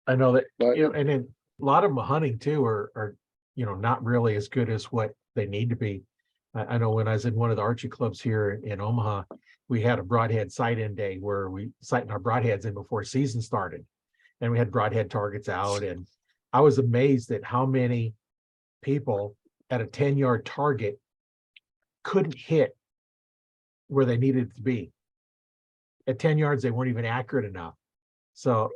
I know that, but and then a lot of them hunting too are, not really as good as what they need to be. I know when I was in one of the archery clubs here in Omaha, we had a broadhead sight-in day where we sighting our broadheads in before season started. And we had broadhead targets out. And I was amazed at how many people at a 10-yard target couldn't hit where they needed it to be. At 10 yards, they weren't even accurate enough. So,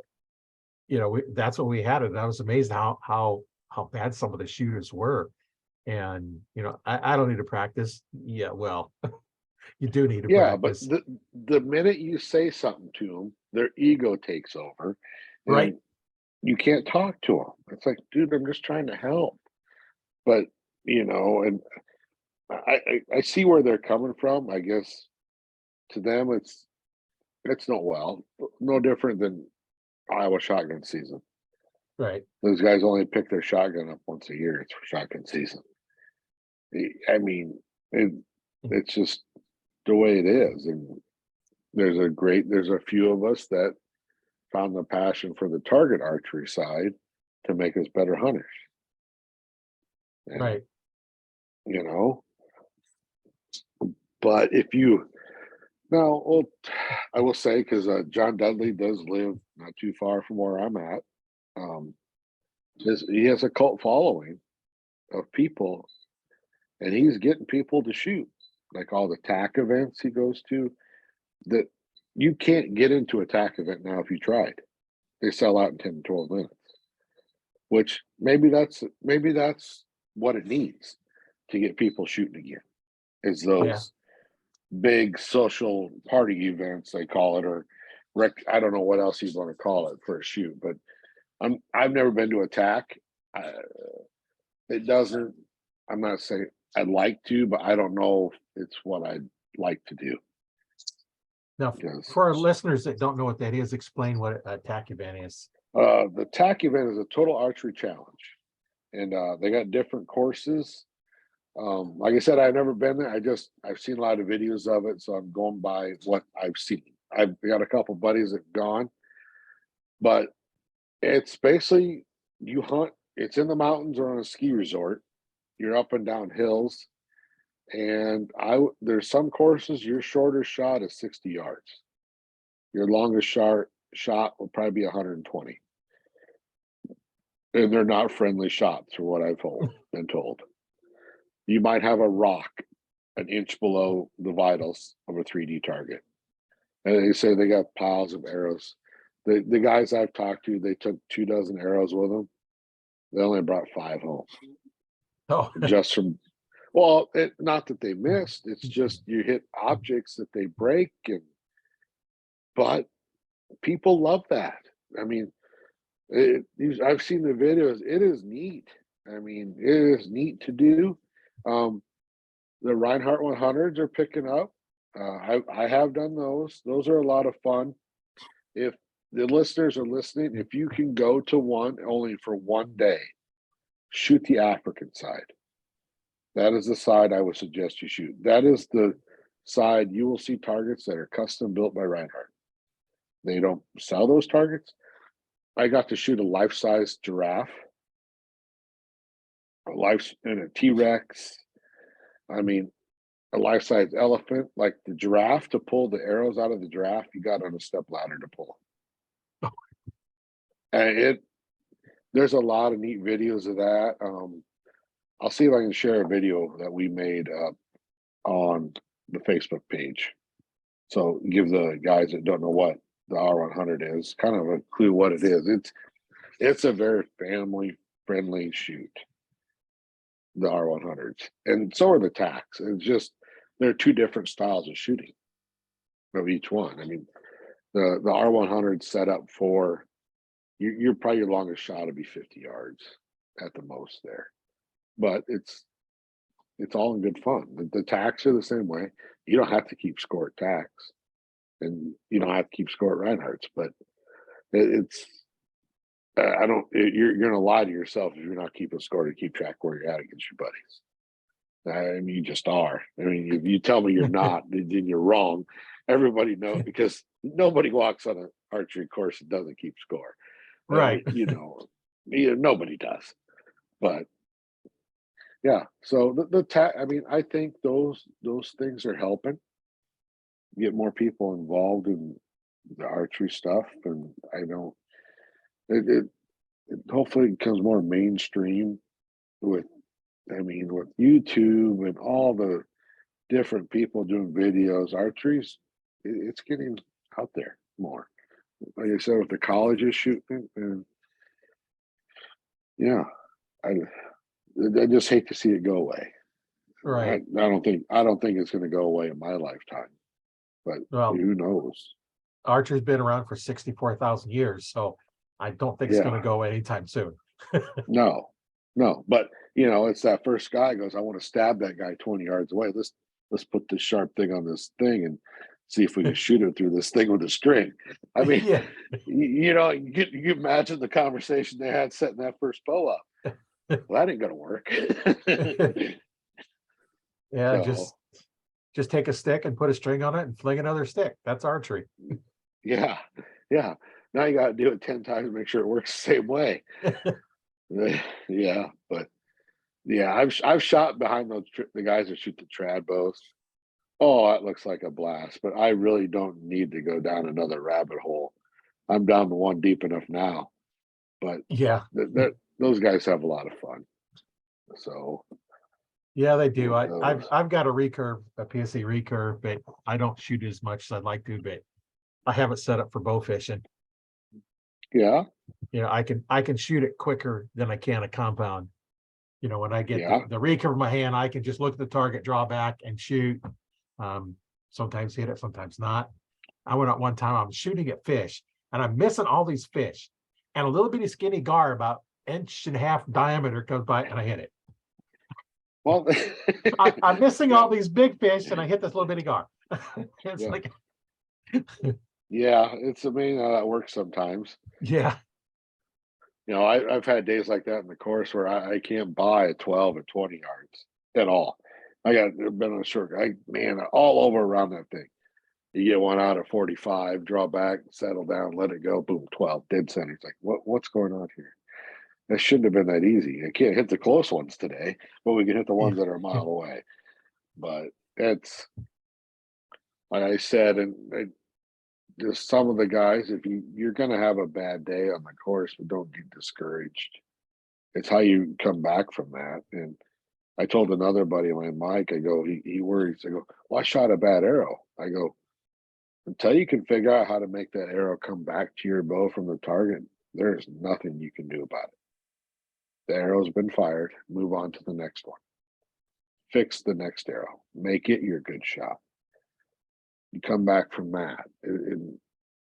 that's what we had. And I was amazed how bad some of the shooters were. And, I don't need to practice. Yeah, well, you do need to yeah, but practice. the minute you say something to them, their ego takes over, Right. and you can't talk to them. It's like, dude, I'm just trying to help. But and I see where they're coming from. I guess to them, it's no different than Iowa shotgun season. Right. Those guys only pick their shotgun up once a year. It's for shotgun season. I mean, it's just the way it is. And there's a few of us that found the passion for the target archery side to make us better hunters. And, Right. But if you now, well, I will say, because John Dudley does live not too far from where I'm at. Um, he has a cult following of people, and he's getting people to shoot, like all the TAC events he goes to. That you can't get into a TAC event now if you tried. They sell out in 10 to 12 minutes. Which maybe that's what it needs to get people shooting again. Is those big social party events, they call it, or I don't know what else you want to call it for a shoot, but I've never been to a TAC. It doesn't. I'm not saying I'd like to, but I don't know if it's what I'd like to do. Now, for our listeners that don't know what that is, explain what a TAC event is. The TAC event is a total archery challenge, and they got different courses. Like I said, I've never been there. I've seen a lot of videos of it, so I'm going by what I've seen. I've got a couple buddies that have gone, but it's basically you hunt. It's in the mountains or on a ski resort. You're up and down hills, and there's some courses your shortest shot is 60 yards. Your longest shot will probably be 120, and they're not friendly shots, for what I've been told. You might have a rock an inch below the vitals of a 3D target. And they say they got piles of arrows. The guys I've talked to, they took 24 arrows with them. They only brought 5 home. Oh, Just from, well, not that they missed. It's just you hit objects that they break, but people love that. I mean, I've seen the videos. It is neat. I mean, it is neat to do. The Reinhardt 100s are picking up. I have done those. Those are a lot of fun. If the listeners are listening, if you can go to one only for one day, shoot the African side. That is the side I would suggest you shoot. That is the side you will see targets that are custom built by Reinhardt. They don't sell those targets. I got to shoot a life-size giraffe, and a T-Rex. I mean, a life-size elephant. Like the giraffe, to pull the arrows out of the giraffe, you got on a step ladder to pull them. And there's a lot of neat videos of that. I'll see if I can share a video that we made on the Facebook page. So give the guys that don't know what the R100 is kind of a clue what it is. It's a very family friendly shoot, the R100s, and so are the TACs. It's just there are 2 different styles of shooting of each one. I mean, the R100 set up for you're probably your longest shot would be 50 yards at the most there, but it's all in good fun. The TACs are the same way. You don't have to keep score at TACs, and you don't have to keep score at Reinhardt's, but it's I don't. You're going to lie to yourself if you're not keeping score to keep track where you're at against your buddies. I mean, you just are. I mean, if you tell me you're not, then you're wrong. Everybody knows, because nobody walks on an archery course and doesn't keep score. Right. Nobody does. But yeah, so I mean, I think those things are helping get more people involved in the archery stuff, and I don't. It hopefully becomes more mainstream with, I mean, with YouTube and all the different people doing videos. Archery's, it's getting out there more. Like I said, with the colleges shooting, and yeah, I I just hate to see it go away. Right. I don't think it's going to go away in my lifetime, but Well, who knows? archer's been around for 64,000 years, so I don't think it's going Yeah, to go anytime soon. no, no, but it's that first guy goes, I want to stab that guy 20 yards away. Let's put this sharp thing on this thing and see if we can shoot it through this thing with a string. I mean, Yeah. you imagine the conversation they had setting that first bow up. Well, that ain't gonna work. Yeah, So just take a stick and put a string on it and fling another stick. That's archery. yeah, yeah. Now you got to do it 10 times to make sure it works the same way. Yeah, but yeah, I've shot behind the guys that shoot the trad bows. Oh, that looks like a blast, but I really don't need to go down another rabbit hole. I'm down to one deep enough now, but Yeah. those guys have a lot of fun. So Yeah, they do. those, I've got a recurve, a PSC recurve, but I don't shoot as much as I'd like to, but I have it set up for bow fishing. yeah, I can shoot it quicker than I can a compound. When I get yeah. the recurve in my hand, I can just look at the target, draw back and shoot. Sometimes hit it, sometimes not. I went out one time, I'm shooting at fish and I'm missing all these fish, and a little bitty skinny gar about 1.5 inch diameter comes by and I hit it. Well, I'm missing yeah, all these big fish and I hit this little bitty gar. It's yeah, like, yeah. It's amazing how that works sometimes. yeah, I've had days like that in the course where I can't buy a 12 or 20 yards at all. I got been on a short, man, all over around that thing. You get one out at 45, draw back, settle down, let it go, boom, 12, dead center. It's like, what's going on here? That shouldn't have been that easy. I can't hit the close ones today, but we can hit the yeah, ones that are a mile away. But it's like I said, and just some of the guys, if you're going to have a bad day on the course, but don't get discouraged. It's how you come back from that. And I told another buddy of mine, Mike, I go, he worries. I go, well, I shot a bad arrow. I go, until you can figure out how to make that arrow come back to your bow from the target, there's nothing you can do about it. The arrow's been fired. Move on to the next one. Fix the next arrow. Make it your good shot. You come back from that.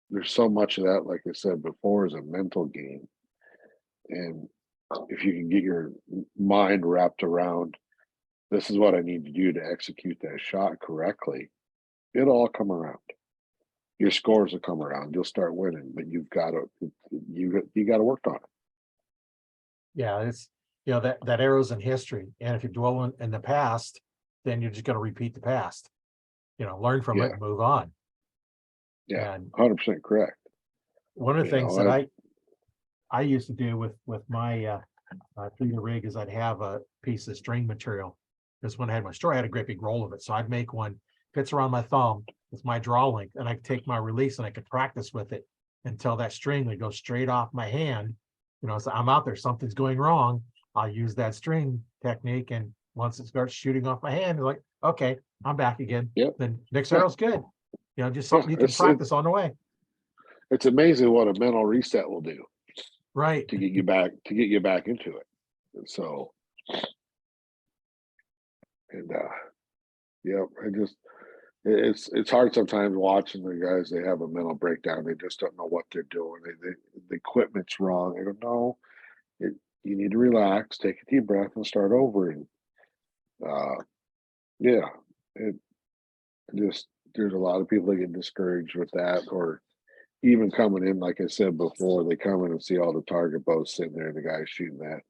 There's so much of that, like I said before, is a mental game. And if you can get your mind wrapped around, this is what I need to do to execute that shot correctly, it'll all come around. Your scores will come around. You'll start winning, but you got to work on it. yeah. It's that arrow's in history, and if you dwell in the past, then you're just going to repeat the past. Learn from it Yeah, and move on. yeah, And 100% correct. one of the You things know, that I, I used to do with my through the rig is I'd have a piece of string material, because when I had my store, I had a great big roll of it. So I'd make one, fits around my thumb with my draw length, and I could take my release and I could practice with it until that string would go straight off my hand. So I'm out there, something's going wrong. I'll use that string technique. And once it starts shooting off my hand, like, okay, I'm back again. yep, Then next yeah, arrow's good. Just yeah. something you can practice on the way. It's amazing what a mental reset will do Right. to get you back into it. And so, and yeah, it's hard sometimes watching the guys. They have a mental breakdown. They just don't know what they're doing. The equipment's wrong. They don't know. You need to relax, take a deep breath, and start over. And uh, yeah, it just there's a lot of people that get discouraged with that, or even coming in, like I said before, they come in and see all the target bows sitting there, and the guy's shooting that.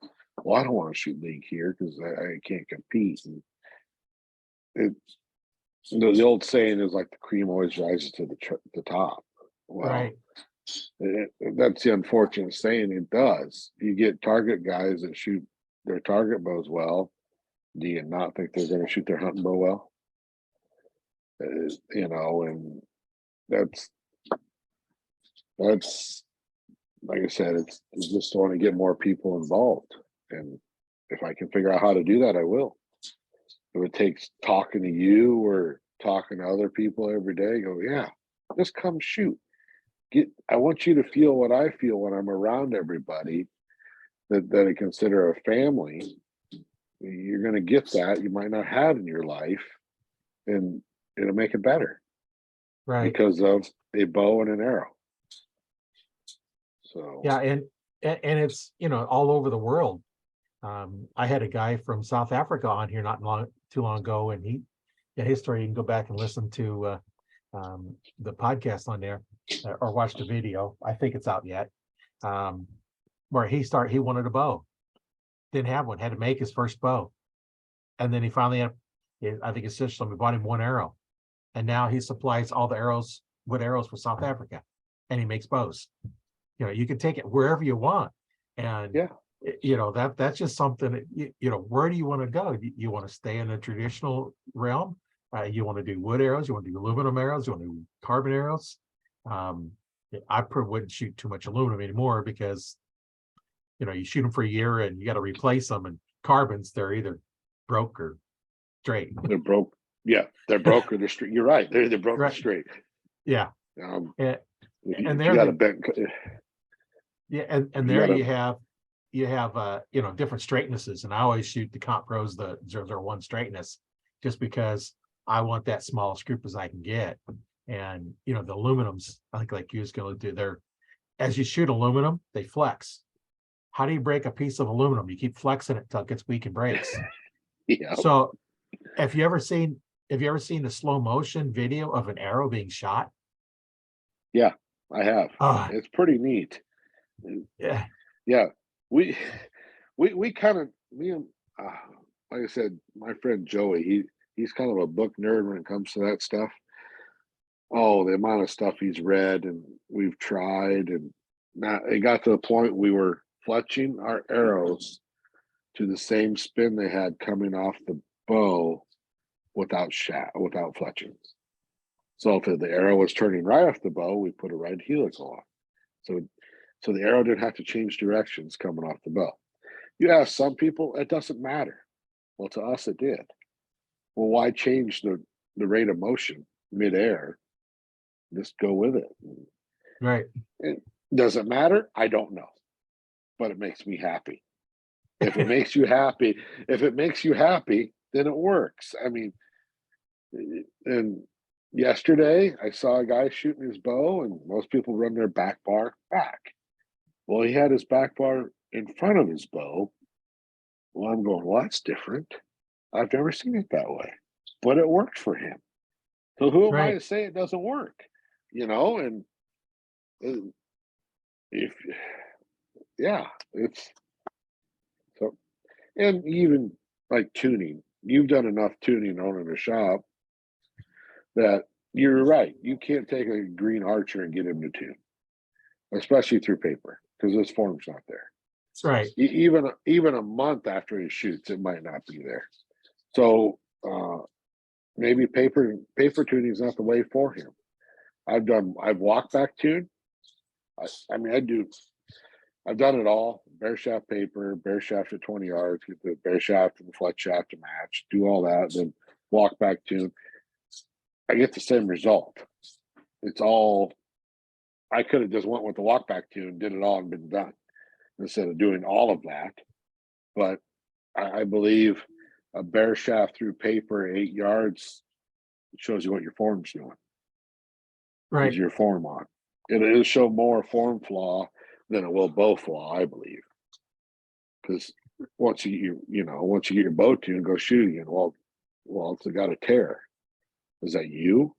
Well, I don't want to shoot league here because I can't compete. And it's the old saying is like the cream always rises to the top. Well, Right. that's the unfortunate saying. It does. You get target guys that shoot their target bows well. Do you not think they're going to shoot their hunting bow well? You know, and that's like I said, it's just want to get more people involved. And if I can figure out how to do that, I will. If it takes talking to you or talking to other people every day, go, yeah, just come shoot. I want you to feel what I feel when I'm around everybody that I consider a family. You're going to get that you might not have in your life, and it'll make it better Right. because of a bow and an arrow. So Yeah. And it's, all over the world. I had a guy from South Africa on here not too long ago, and his story, you can go back and listen to the podcast on there, or watch the video. I think it's out yet. Where he wanted a bow, didn't have one, had to make his first bow, and then he finally had, I think his sister bought him one arrow, and now he supplies all the wood arrows for South Africa, and he makes bows. You can take it wherever you want, and yeah, that's just something that, where do you want to go? You want to stay in the traditional realm? You want to do wood arrows? You want to do aluminum arrows? You want to do carbon arrows? I wouldn't shoot too much aluminum anymore because you shoot them for a year and you got to replace them. And carbons, they're either broke or straight. they're broke. Yeah, they're broke or they're straight. You're right. They're broke or Right. straight. Yeah. And And you got a bent. Yeah, and there you have different straightnesses, and I always shoot the Comp Pros the 001 straightness just because I want that small scoop as I can get. And the aluminums, I think like you was going to do, as you shoot aluminum, they flex. How do you break a piece of aluminum? You keep flexing it till it gets weak and breaks. Yeah. So have you ever seen the slow motion video of an arrow being shot? Yeah, I have. It's pretty neat. Yeah. Yeah, we kind of me and like I said, my friend Joey, he's kind of a book nerd when it comes to that stuff. Oh, the amount of stuff he's read and we've tried, and now it got to the point we were fletching our arrows to the same spin they had coming off the bow without fletchings. So if the arrow was turning right off the bow, we put a right helical on. So the arrow didn't have to change directions coming off the bow. You ask some people, it doesn't matter. Well, to us, it did. Well, why change the rate of motion midair? Just go with it. Right. Does it matter? I don't know, but it makes me happy. If it makes you happy, then it works. I mean, and yesterday I saw a guy shooting his bow, and most people run their back bar back. Well, he had his back bar in front of his bow. Well, I'm going, well, that's different. I've never seen it that way, but it worked for him. So who am I to say it doesn't work? And if, yeah, it's so, and even like tuning, you've done enough tuning owning a shop that you're right. You can't take a green archer and get him to tune, especially through paper, because this form's not there. That's right. Even a month after he shoots, it might not be there. So maybe paper tuning is not the way for him. I've walked back tuned. I've done it all. Bare shaft paper, bare shaft at 20 yards, get the bare shaft and the flex shaft to match, do all that, then walk back tune. I get the same result. It's all, I could have just went with the walk back tune, did it all and been done instead of doing all of that. But I believe a bare shaft through paper 8 yards shows you what your form's doing. Right. Is your form on. It'll show more form flaw than it will bow flaw, I believe. Because once you get your bow tuned, go shoot again. Well, it's got a tear. Is that you?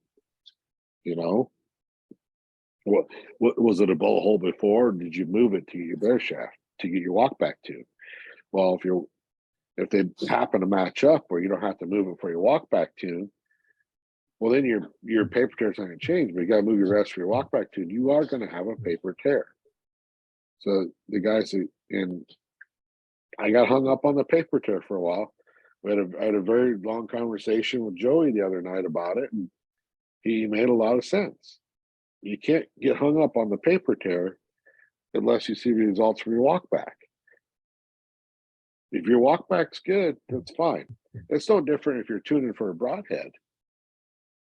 What, was it a bullet hole before? Or did you move it to get your bear shaft to get your walk back to? Well, if they happen to match up where you don't have to move it for your walk back tune, well, then your paper tear is not going to change, but you got to move your rest for your walk back tune. You are going to have a paper tear. So the guys, and I got hung up on the paper tear for a while. I had a very long conversation with Joey the other night about it, and he made a lot of sense. You can't get hung up on the paper tear unless you see the results from your walk back. If your walk back's good, that's fine. It's no different if you're tuning for a broadhead.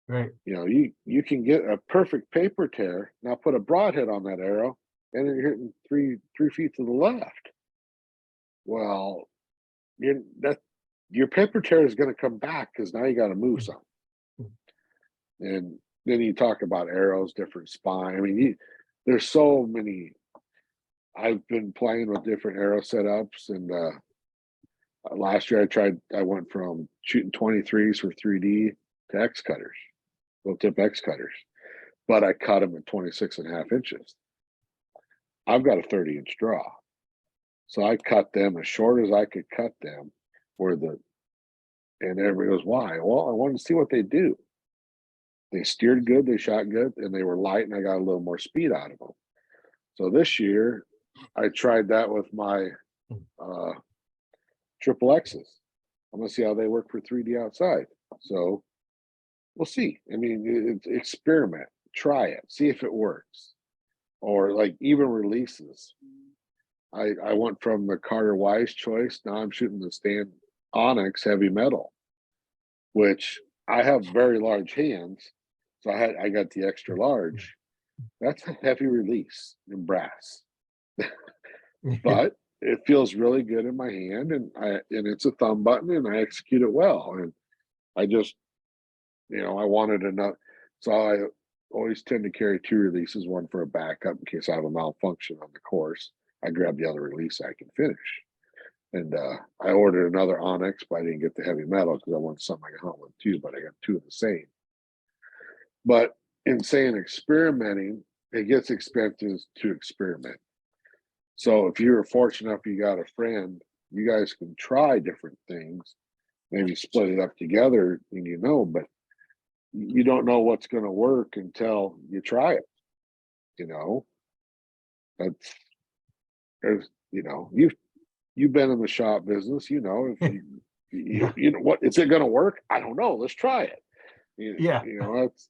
Right. You know, you can get a perfect paper tear, now put a broadhead on that arrow, and then you're hitting three feet to the left. Well, your paper tear is going to come back because now you got to move something. And then you talk about arrows, different spine. I mean, there's so many. I've been playing with different arrow setups, and last year I went from shooting 23s for 3D to X cutters, low tip X cutters, but I cut them at 26.5 inches. I've got a 30-inch draw. So I cut them as short as I could cut them and everybody goes, why? Well, I wanted to see what they do. They steered good, they shot good, and they were light, and I got a little more speed out of them. So this year, I tried that with my triple X's. I'm gonna see how they work for 3D outside. So we'll see. I mean, experiment, try it, see if it works. Or like even releases. I went from the Carter Wise choice. Now I'm shooting the Stan Onyx heavy metal, which I have very large hands. So I got the extra large. That's a heavy release in brass, but it feels really good in my hand, and it's a thumb button, and I execute it well. And I just, I wanted enough, so I always tend to carry 2 releases, one for a backup in case I have a malfunction on the course. I grab the other release I can finish. And I ordered another Onyx, but I didn't get the heavy metal because I wanted something I could hunt with too, but I got 2 of the same. But in saying experimenting, it gets expensive to experiment. So if you're fortunate enough, you got a friend, you guys can try different things, maybe split it up together, and but you don't know what's going to work until you try it. You've been in the shop business, if you know what, is it going to work? I don't know. Let's try it. Yeah.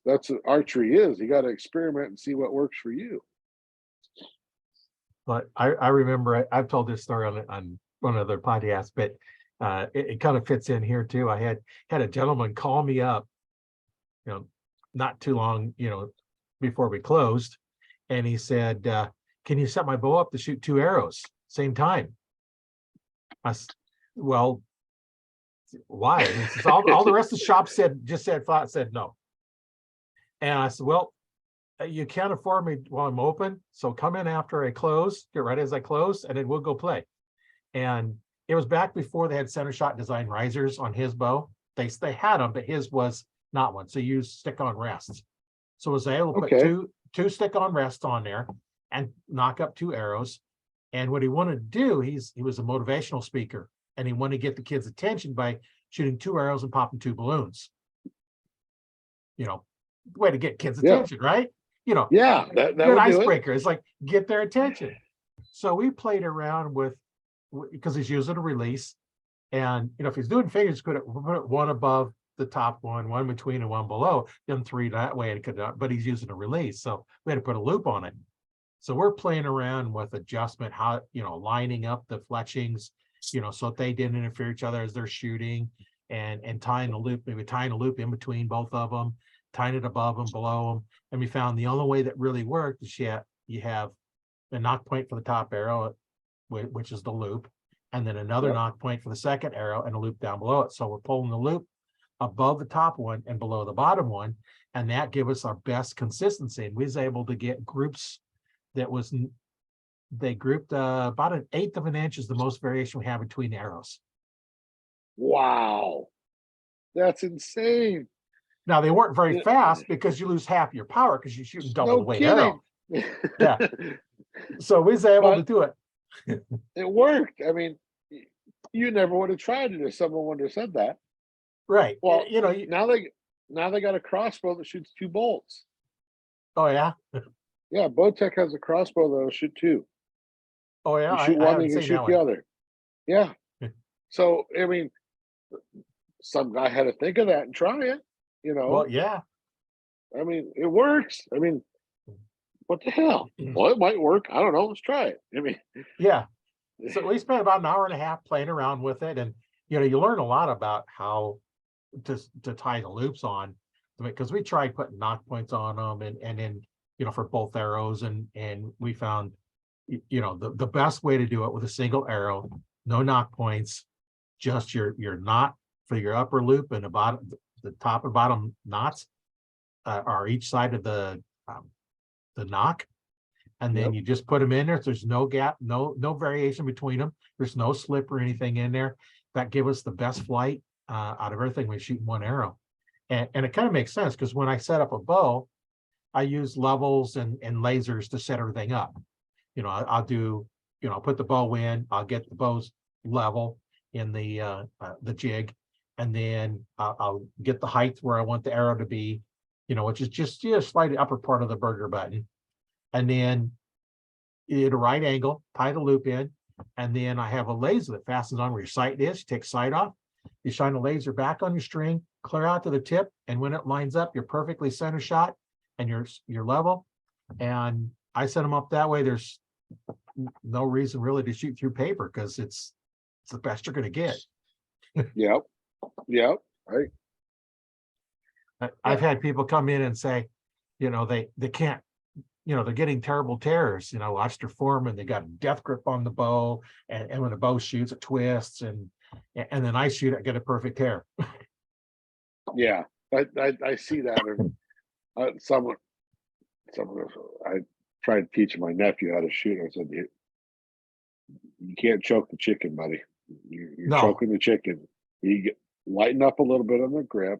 That's what archery is. You got to experiment and see what works for you. But I remember I've told this story on one other podcast, but it kind of fits in here too. I had a gentleman call me up, not too long, before we closed, and he said, "Can you set my bow up to shoot 2 arrows same time?" I said, "Well, why?" And he says, all the rest of the shop said no. And I said, "Well, you can't afford me while I'm open, so come in after I close, get right as I close, and then we'll go play." And it was back before they had center shot design risers on his bow. They had them, but his was not one. So you use stick-on rests. So I was able to put two stick-on rests on there and knock up 2 arrows. And what he wanted to do, he was a motivational speaker, and he wanted to get the kids' attention by shooting 2 arrows and popping 2 balloons. Way to get kids' attention, right? Yeah, that good would icebreaker. It's like get their attention. So we played around with, because he's using a release, and if he's doing figures, put it one above the top one between and one below, then 3 that way. It could, but he's using a release, so we had to put a loop on it. So we're playing around with adjustment, how lining up the fletchings, so that they didn't interfere each other as they're shooting, and tying a loop, maybe tying a loop in between both of them, tying it above them, below them. And we found the only way that really worked is you have a knock point for the top arrow, which is the loop, and then another knock point for the second arrow and a loop down below it. So we're pulling the loop above the top one and below the bottom one, and that gave us our best consistency. And we was able to get groups they grouped about 1/8 of an inch is the most variation we have between arrows. Wow, that's insane. Now they weren't very fast because you lose half your power because you're shooting double No the weight kidding. arrow. Yeah. So we was able to But do it. it worked. I mean, you never would have tried it if someone would have said that. Right. Well, You know, now they got a crossbow that shoots 2 bolts. oh yeah. Yeah, Bowtech has a crossbow that'll shoot 2. Oh yeah. You shoot I one, haven't you can seen that shoot the one. other. Yeah. So, I mean, some guy had to think of that and try it, you know? Well, yeah. I mean, it works. I mean, what the hell? Well, it might work. I don't know. Let's try it. I mean, Yeah. So we spent about an hour and a half playing around with it, and you learn a lot about how to tie the loops on, because we tried putting knock points on them, and then for both arrows, and we found the best way to do it with a single arrow, no knock points, just your knot for your upper loop and the top and bottom knots are each side of the knock. And then yep. you just put them in there. There's no gap, no variation between them. There's no slip or anything in there. That give us the best flight out of everything. We shoot one arrow, and it kind of makes sense, because when I set up a bow, I use levels and lasers to set everything up. I'll do, I'll put the bow in, I'll get the bow's level in the jig, and then I'll get the height where I want the arrow to be, which is just slightly upper part of the burger button. And then at a right angle, tie the loop in, and then I have a laser that fastens on where your sight is. You take sight off, you shine the laser back on your string, clear out to the tip, and when it lines up, you're perfectly center shot and you're level. And I set them up that way. There's no reason really to shoot through paper, because it's the best you're going to get. Yep. Yep. Right. I've had people come in and say, they can't, they're getting terrible tears. Watch their foreman, they got a death grip on the bow, and when the bow shoots, it twists, and then I shoot it, get a perfect tear. Yeah. I see that. And someone, I tried to teach my nephew how to shoot. I said, you can't choke the chicken, buddy. You're No. choking the chicken. You lighten up a little bit on the grip.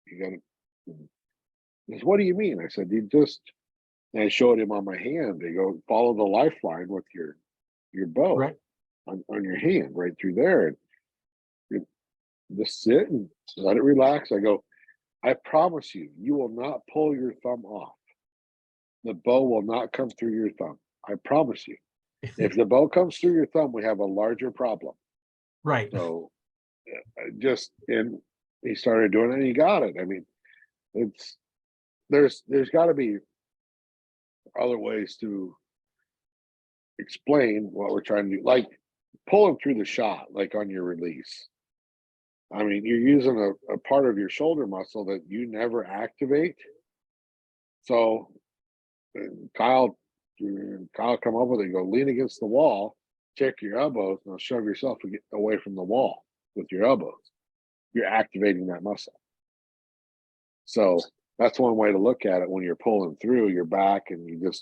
You got to. He said, what do you mean? I said, and I showed him on my hand. They go, follow the lifeline with your bow Right. on your hand right through there. And you just sit and let it relax. I go, I promise you, you will not pull your thumb off. The bow will not come through your thumb. I promise you. If the bow comes through your thumb, we have a larger problem. Right. So and he started doing it and he got it. I mean, there's got to be other ways to explain what we're trying to do, like pull them through the shot, like on your release. I mean, you're using a part of your shoulder muscle that you never activate. So Kyle come up with it, go lean against the wall, check your elbows, and shove yourself away from the wall with your elbows. You're activating that muscle. So that's one way to look at it when you're pulling through your back, and you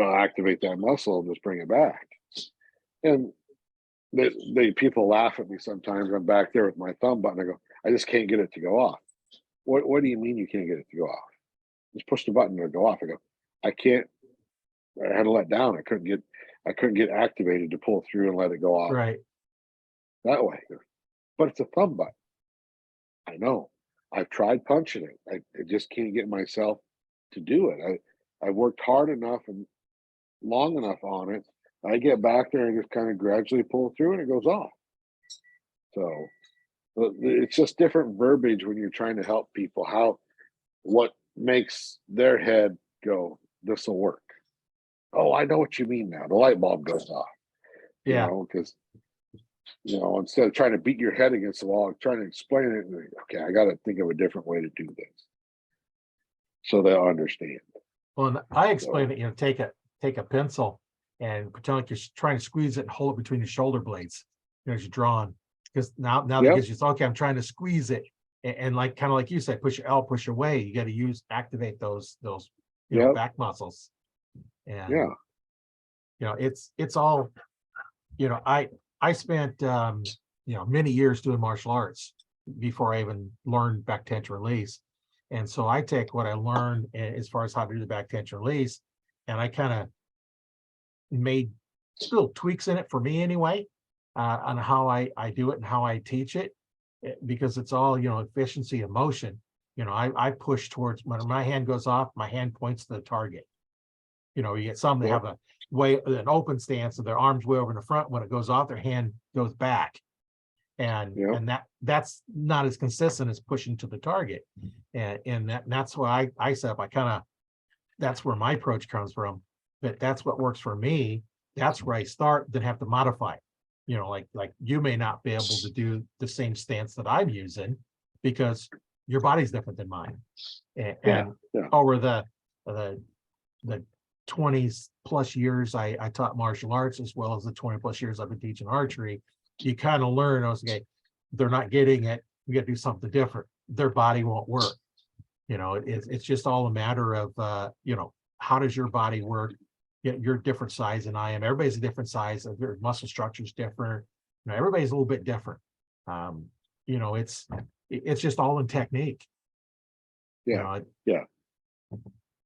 activate that muscle and just bring it back. And they people laugh at me sometimes. I'm back there with my thumb button. I go, I just can't get it to go off. What do you mean you can't get it to go off? Just push the button to go off. I go, I can't. I had to let down. I couldn't get activated to pull through and let it go off Right. that way. But it's a thumb button. I know. I've tried punching it. I just can't get myself to do it. I worked hard enough and long enough on it. I get back there and just kind of gradually pull through and it goes off. So it's just different verbiage when you're trying to help people. What makes their head go, this will work. Oh, I know what you mean now. The light bulb goes off. Yeah. Because instead of trying to beat your head against the wall, trying to explain it, okay, I got to think of a different way to do this, so they'll understand. Well, I explain it. Take a pencil and pretend like you're trying to squeeze it and hold it between your shoulder blades, as you're drawing. Because now that gives you, okay, I'm trying to squeeze it, and like kind of like you said, push your L, push away. You got to activate those back muscles. And it's all, I spent many years doing martial arts before I even learned back tension release. And so I take what I learned as far as how to do the back tension release, and I kind of made little tweaks in it for me anyway, on how I do it and how I teach it, because it's all, efficiency of motion. I push towards, when my hand goes off, my hand points to the target. You get some that have an open stance, and their arms way over in the front. When it goes off, their hand goes back, and that's not as consistent as pushing to the target. And that's why I set up. That's where my approach comes from. But that's what works for me. That's where I start, then have to modify it. Like you may not be able to do the same stance that I'm using because your body's different than mine. And over the 20s plus years I taught martial arts, as well as the 20 plus years I've been teaching archery, you kind of learn, okay, they're not getting it, we got to do something different. Their body won't work. It's just all a matter of how does your body work? You're different size than I am. Everybody's a different size. Their muscle structure is different. Everybody's a little bit different. It's just all in technique. Mine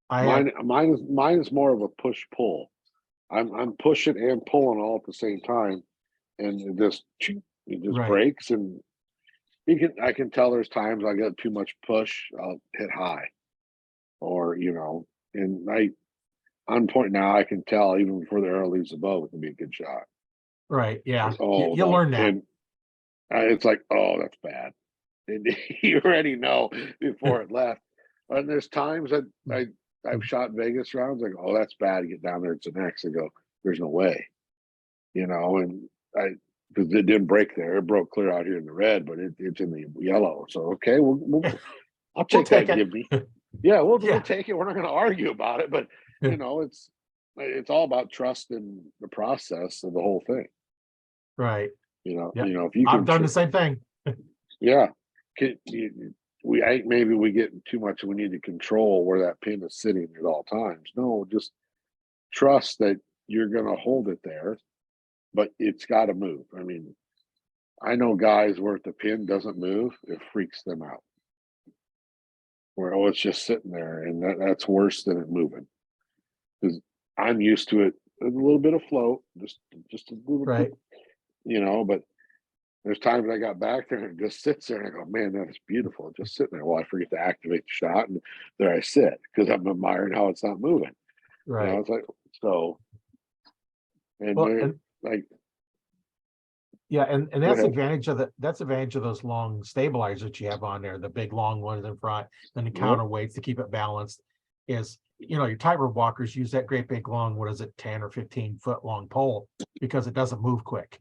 is more of a push pull. I'm pushing and pulling all at the same time, and it just breaks. And I can tell there's times I get too much push, I'll hit high, or and on point now, I can tell even before the arrow leaves the bow, it can be a good shot. Right. Yeah. You'll learn that. And it's like, oh, that's bad. And you already know before it left. And there's times that I've shot Vegas rounds, like, oh, that's bad. Get down there, it's an X. I go, there's no way. And because it didn't break there. It broke clear out here in the red, but it's in the yellow. So okay, I'll take that. Give me. Yeah, we'll take it. We're not going to argue about it, but it's all about trust in the process of the whole thing. Right. If you I've done the same thing. Yeah. Maybe we get too much. We need to control where that pin is sitting at all times. No, just trust that you're going to hold it there, but it's got to move. I mean, I know guys where if the pin doesn't move, it freaks them out. Where it's just sitting there, and that's worse than it moving. Because I'm used to it, a little bit of float, just a little bit, but there's times I got back there and it just sits there, and I go, man, that is beautiful. It's just sitting there. Well, I forget to activate the shot, and there I sit because I'm admiring how it's not moving. Right. It's like, so, and that's advantage of those long stabilizers that you have on there, the big long ones in front, then the counterweights to keep it balanced. Is your tightrope walkers use that great big long, 10 or 15 foot long pole, because it doesn't move quick.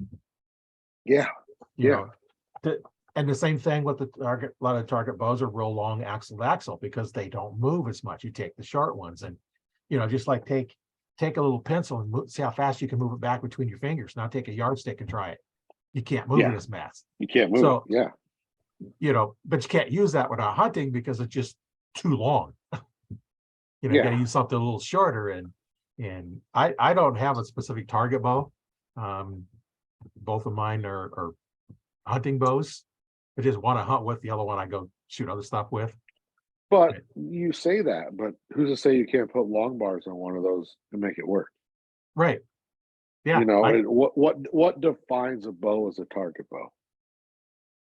And the same thing with the target. A lot of target bows are real long axle to axle because they don't move as much. You take the short ones, and just like take a little pencil and see how fast you can move it back between your fingers. Now take a yardstick and try it. You can't move it as fast. You can't move it. But you can't use that without hunting because it's just too long. You got to use something a little shorter. And I don't have a specific target bow. Both of mine are hunting bows. I just want to hunt with. The other one I go shoot other stuff with. But you say that, but who's to say you can't put long bars on one of those and make it work? Right. Yeah. What defines a bow as a target bow?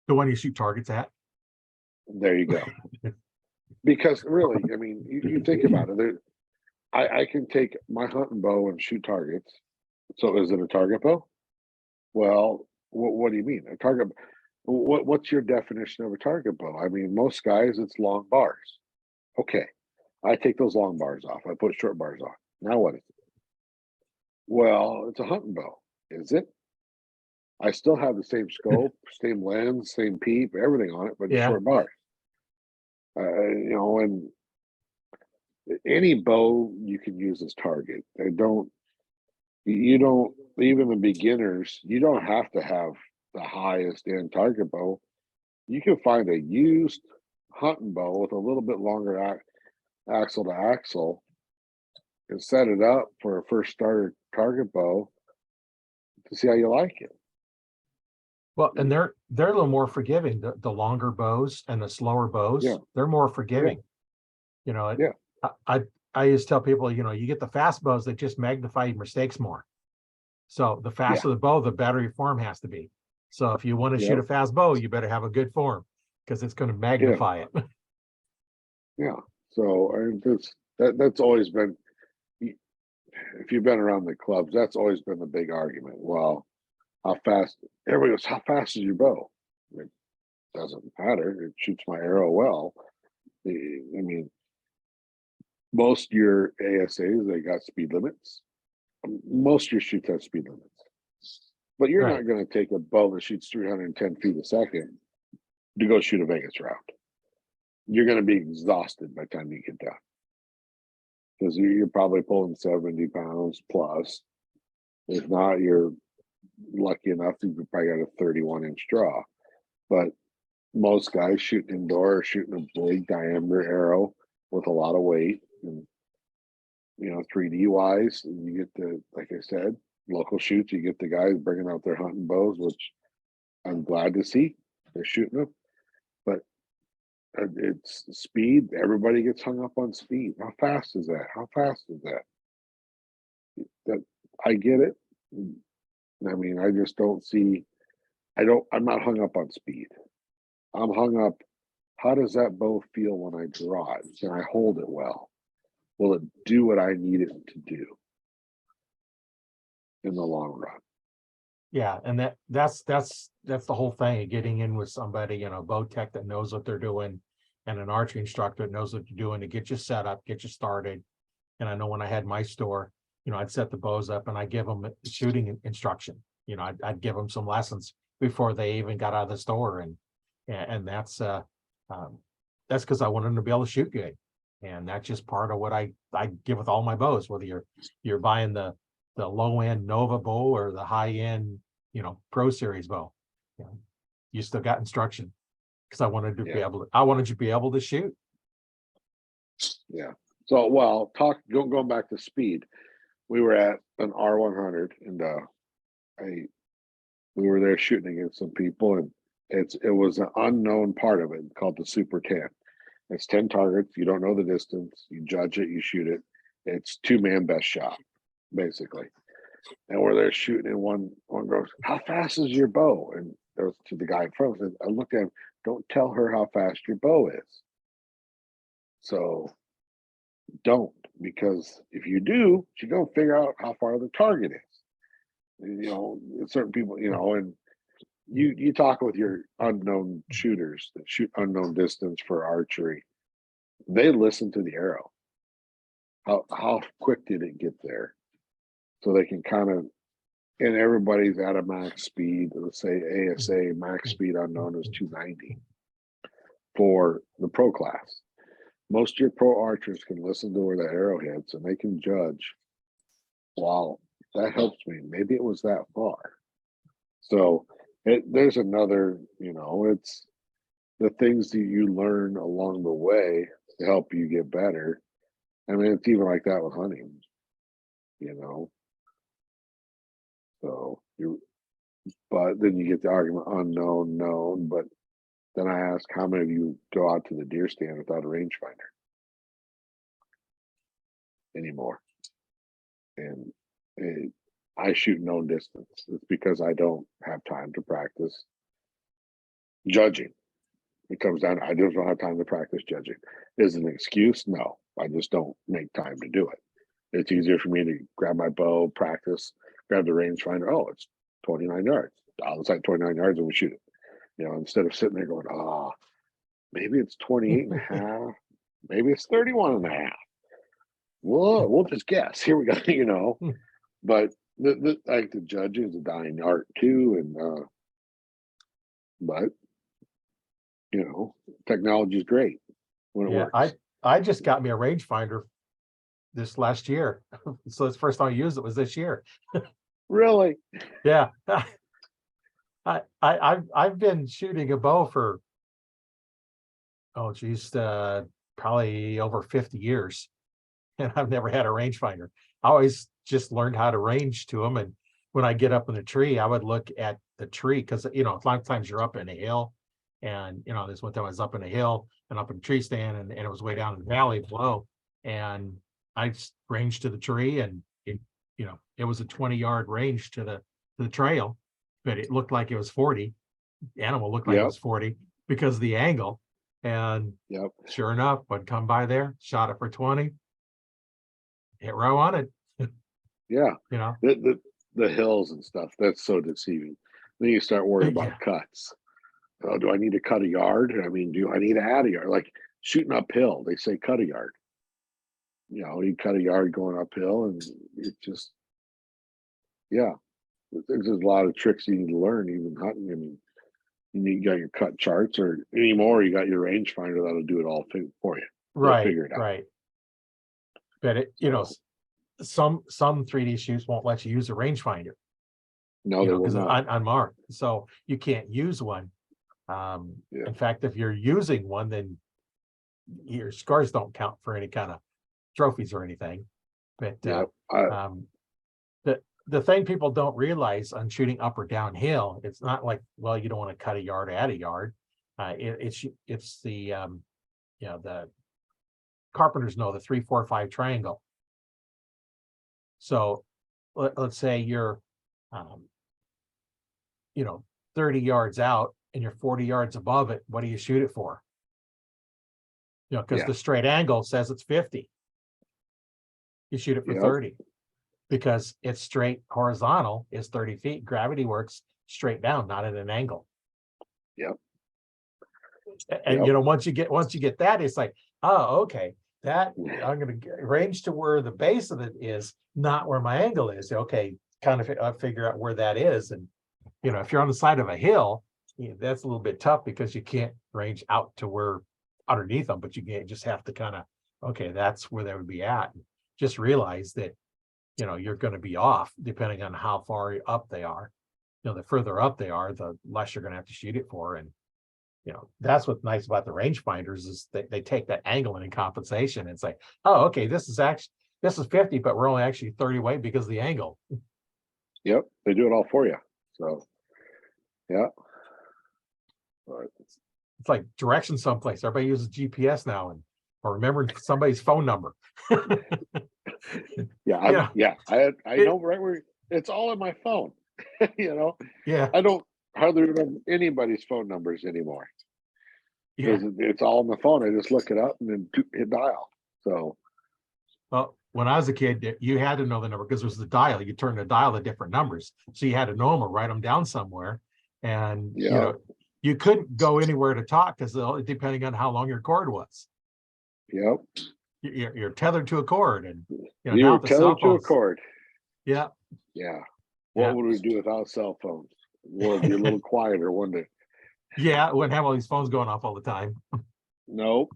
The one you shoot targets at. There you go. Because really, I mean, you think about it. I can take my hunting bow and shoot targets. So is it a target bow? Well, what do you mean? A target? What's your definition of a target bow? I mean, most guys, it's long bars. Okay, I take those long bars off. I put short bars on. Now what is it? Well, it's a hunting bow. Is it? I still have the same scope, same lens, same peep, everything on it, but short bars. And any bow you can use as target. You don't, even the beginners, you don't have to have the highest end target bow. You can find a used hunting bow with a little bit longer axle to axle and set it up for a first starter target bow to see how you like it. Well, and they're a little more forgiving. The longer bows and the slower bows, they're more forgiving. You know, Yeah. I used to tell people, you know, you get the fast bows that just magnify your mistakes more. So the Yeah. faster the bow, the better your form has to be. So if you want to shoot Yep. a fast bow, you better have a good form because it's going to Yeah. magnify it. Yeah. So that's always been, if you've been around the clubs, that's always been the big argument. Well, how fast? Everybody goes, how fast is your bow? It doesn't matter. It shoots my arrow well. I mean, most of your ASAs, they got speed limits. Most of your shoots have speed limits, but you're Right. not going to take a bow that shoots 310 feet a second to go shoot a Vegas round. You're going to be exhausted by the time you get done because you're probably pulling 70 pounds plus. If not, you're lucky enough you could probably got a 31-inch draw. But most guys shooting indoor are shooting a big diameter arrow with a lot of weight. And, you know, 3D wise, and you get the, like I said, local shoots, you get the guys bringing out their hunting bows, which I'm glad to see. They're shooting them. But it's speed. Everybody gets hung up on speed. How fast is that? How fast is that? That I get it. I mean, I just don't see, I'm not hung up on speed. I'm hung up, how does that bow feel when I draw it? Can I hold it well? Will it do what I need it to do in the long run? Yeah, and that's the whole thing of getting in with somebody, you know, bow tech that knows what they're doing, and an archery instructor that knows what you're doing to get you set up, get you started. And I know when I had my store, you know, I'd set the bows up and I give them shooting instruction. You know, I'd give them some lessons before they even got out of the store, and that's because I want them to be able to shoot good, and that's just part of what I give with all my bows. Whether you're buying the low end Nova bow or the high end, you know, Pro Series bow, you know, you still got instruction because I wanted you to be able to shoot. Yeah. So, well, going back to speed, we were at an R100 and we were there shooting against some people, and it was an unknown part of it called the Super 10. It's 10 targets. You don't know the distance. You judge it. You shoot it. It's 2-man best shot, basically. And we're there shooting, and one goes, "How fast is your bow?" And there was to the guy in front of us. I looked at him. Don't tell her how fast your bow is. So don't, because if you do, she's gonna figure out how far the target is. You know, certain people, you know, and you talk with your unknown shooters that shoot unknown distance for archery. They listen to the arrow. How quick did it get there? So they can kind of, and everybody's at a max speed. Let's say ASA max speed unknown is 290 for the pro class. Most of your pro archers can listen to where the arrow hits and they can judge, wow, that helps me. Maybe it was that far. So there's another, you know, it's the things that you learn along the way to help you get better. I mean, it's even like that with hunting, you know. So but then you get the argument unknown, known. But then I ask, how many of you go out to the deer stand without a rangefinder anymore? And I shoot known distance. It's because I don't have time to practice judging. It comes down, I just don't have time to practice judging. Is it an excuse? No, I just don't make time to do it. It's easier for me to grab my bow, practice, grab the rangefinder. Oh, it's 29 yards. I'll decide 29 yards and we shoot it. You know, instead of sitting there going, maybe it's 28 and a half, maybe it's 31 and a half. We'll just guess. Here we go, you know. But like the judging is a dying art too, and but you know, technology is great when it works. I just got me a rangefinder this last year. So it's the first time I used it was this year. Really? Yeah. I've been shooting a bow for probably over 50 years, and I've never had a rangefinder. I always just learned how to range to them, and when I get up in the tree, I would look at the tree because, you know, a lot of times you're up in a hill And, this one time I was up in a hill and up in a tree stand, and it was way down in the valley below. And I just ranged to the tree, and it was a 20-yard range to the trail, but it looked like it was 40. The animal looked like it Yep. was 40 because of the angle. And Yep. sure enough, I'd come by there, shot it for 20, hit row on it, Yeah. you know. The hills and stuff, that's so deceiving. Then you start worrying Yeah. about cuts. Oh, do I need to cut a yard? I mean, do I need to add a yard? Like shooting uphill, they say cut a yard. You cut a yard going uphill, and it just, yeah. There's a lot of tricks you need to learn, even hunting. I mean, you got your cut charts, or anymore, you got your rangefinder that'll do it all for you. They'll Right, figure it out. right. But So, some 3D shoots won't let you use a rangefinder, no, they will because not. unmarked, so you can't use one. Yeah. In fact, if you're using one, then your scars don't count for any kind of trophies or anything. But Yeah. the thing people don't realize on shooting up or downhill, it's not like, well, you don't want to cut a yard, add a yard. It's the the carpenters know the 3, 4, 5 triangle. So let's say you're 30 yards out and you're 40 yards above it. What do you shoot it for? Because the straight angle says it's 50. You shoot it for 30 because it's straight horizontal is 30 feet. Gravity works straight down, not at an angle. Yep. And once you get that, it's like, oh, okay, that I'm going to range to where the base of it is, not where my angle is. Okay, kind of figure out where that is. And if you're on the side of a hill, that's a little bit tough because you can't range out to where underneath them, but you just have to kind of, okay, that's where they would be at. Just realize that you're going to be off depending on how far up they are. The further up they are, the less you're going to have to shoot it for. And that's what's nice about the rangefinders is they take that angle in compensation and say, oh, okay, this is 50, but we're only actually 30 away because of the angle. Yep, they do it all for you. So yeah. But it's like directions someplace. Everybody uses GPS now or remembering somebody's phone number. Yeah, I know right where it's all in my phone. Yeah. I don't hardly remember anybody's phone numbers anymore. Yeah. It's all on the phone. I just look it up and then hit dial. So, well, when I was a kid, you had to know the number because it was the dial. You turn the dial to different numbers, so you had to know them or write them down somewhere. And you couldn't go anywhere to talk because depending on how long your cord was. Yep. You're tethered to a cord, and you're tethered to a cord. Yeah. Yeah. What would we do without cell phones? The world would be a little quieter, wouldn't it? Yeah, it wouldn't have all these phones going off all the time. Nope.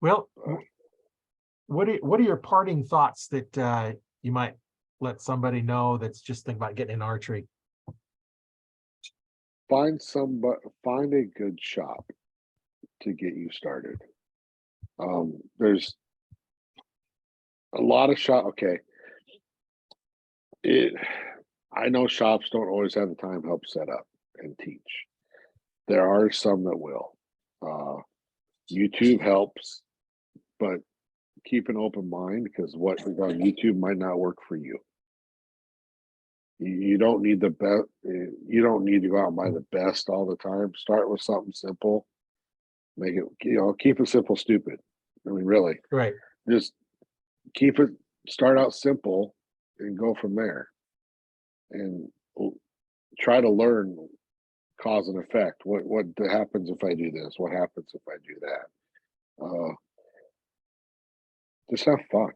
Well, what are your parting thoughts that you might let somebody know that's just thinking about getting in archery? Find a good shop to get you started. There's a lot of shop. Okay. I know shops don't always have the time to help set up and teach. There are some that will. YouTube helps, but keep an open mind because what is on YouTube might not work for you. You don't need the best. You don't need to go out and buy the best all the time. Start with something simple. Make it, keep it simple, stupid. I mean, really. Right. Just start out simple and go from there. And try to learn cause and effect. What happens if I do this? What happens if I do that? Just have fun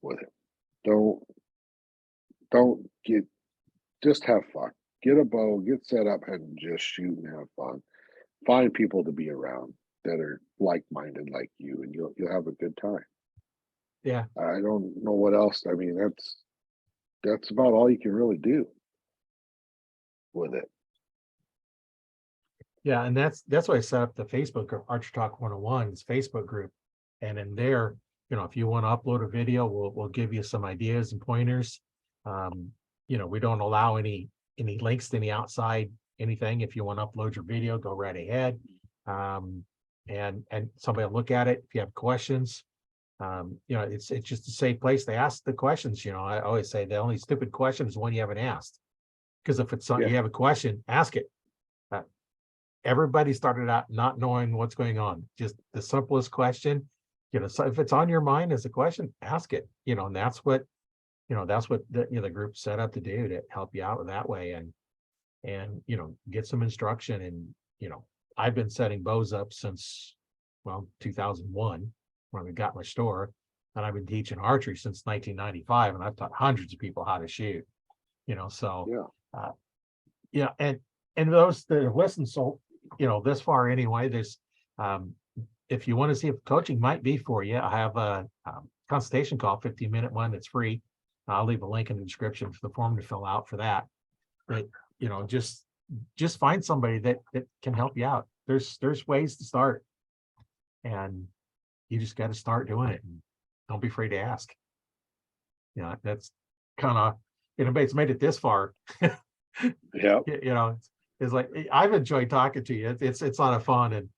with it. Just have fun. Get a bow, get set up, and just shoot and have fun. Find people to be around that are like-minded like you, and you'll have a good time. Yeah. I don't know what else. I mean, that's about all you can really do with it. Yeah, and that's why I set up the Facebook group, Archery Talk 101's Facebook group. And in there, if you want to upload a video, we'll give you some ideas and pointers. We don't allow any any links to any outside anything. If you want to upload your video, go right ahead. And somebody will look at it. If you have questions, you know, it's just a safe place to ask the questions. You know, I always say the only stupid question is one you haven't asked. Because if it's Yeah. you have a question, ask it. Everybody started out not knowing what's going on. Just the simplest question, you know. So if it's on your mind as a question, ask it. You know, and that's what the, you know, the group's set up to do, to help you out that way, and you know, get some instruction. And you know, I've been setting bows up since, well, 2001 when we got my store, and I've been teaching archery since 1995, and I've taught hundreds of people how to shoot. You know, so Yeah. yeah, and those that have listened, so you know, this far anyway, there's if you want to see if coaching might be for you, I have a consultation call, 15-minute one that's free. I'll leave a link in the description for the form to fill out for that. But you know, just find somebody that can help you out. There's ways to start, and you just got to start doing it. And don't be afraid to ask. You know, that's kind of, you know, it's made it this far. Yeah. You know, it's like, I've enjoyed talking to you. It's a lot of fun, and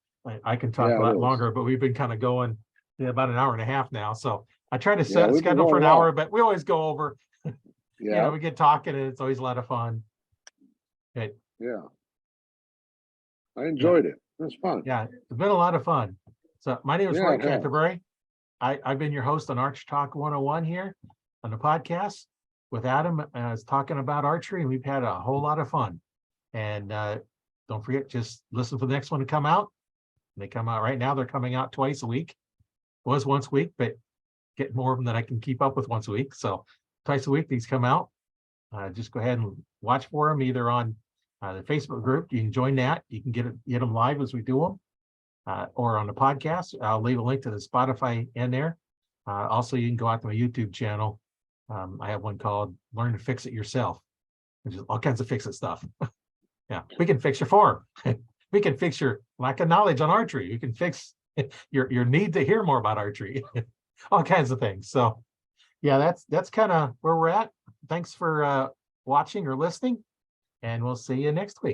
I can talk Yeah, a it lot is. longer, but we've been kind of going about an hour and a half now. So I try to Yeah, set a we've been schedule for going an well. hour, but we always go over. You Yeah. know, we get talking, and it's always a lot of fun. Yeah. I enjoyed it. It was fun. Yeah, it's been a lot of fun. So my name is Yeah, Roy it has. Canterbury. I've been your host on Archery Talk 101 here on the podcast with Adam, is talking about archery, and we've had a whole lot of fun. And don't forget, just listen for the next one to come out. They come out right now. They're coming out twice a week. Was once a week, but get more of them than I can keep up with once a week. So twice a week, these come out. Just go ahead and watch for them either on the Facebook group. You can join that. You can get them live as we do them, or on the podcast. I'll leave a link to the Spotify in there. Also, you can go out to my YouTube channel. I have one called Learn to Fix It Yourself, which is all kinds of fix it stuff. Yeah, we can fix your form. We can fix your lack of knowledge on archery. You can fix your need to hear more about archery. All kinds of things. So yeah, that's kind of where we're at. Thanks for watching or listening, and we'll see you next week.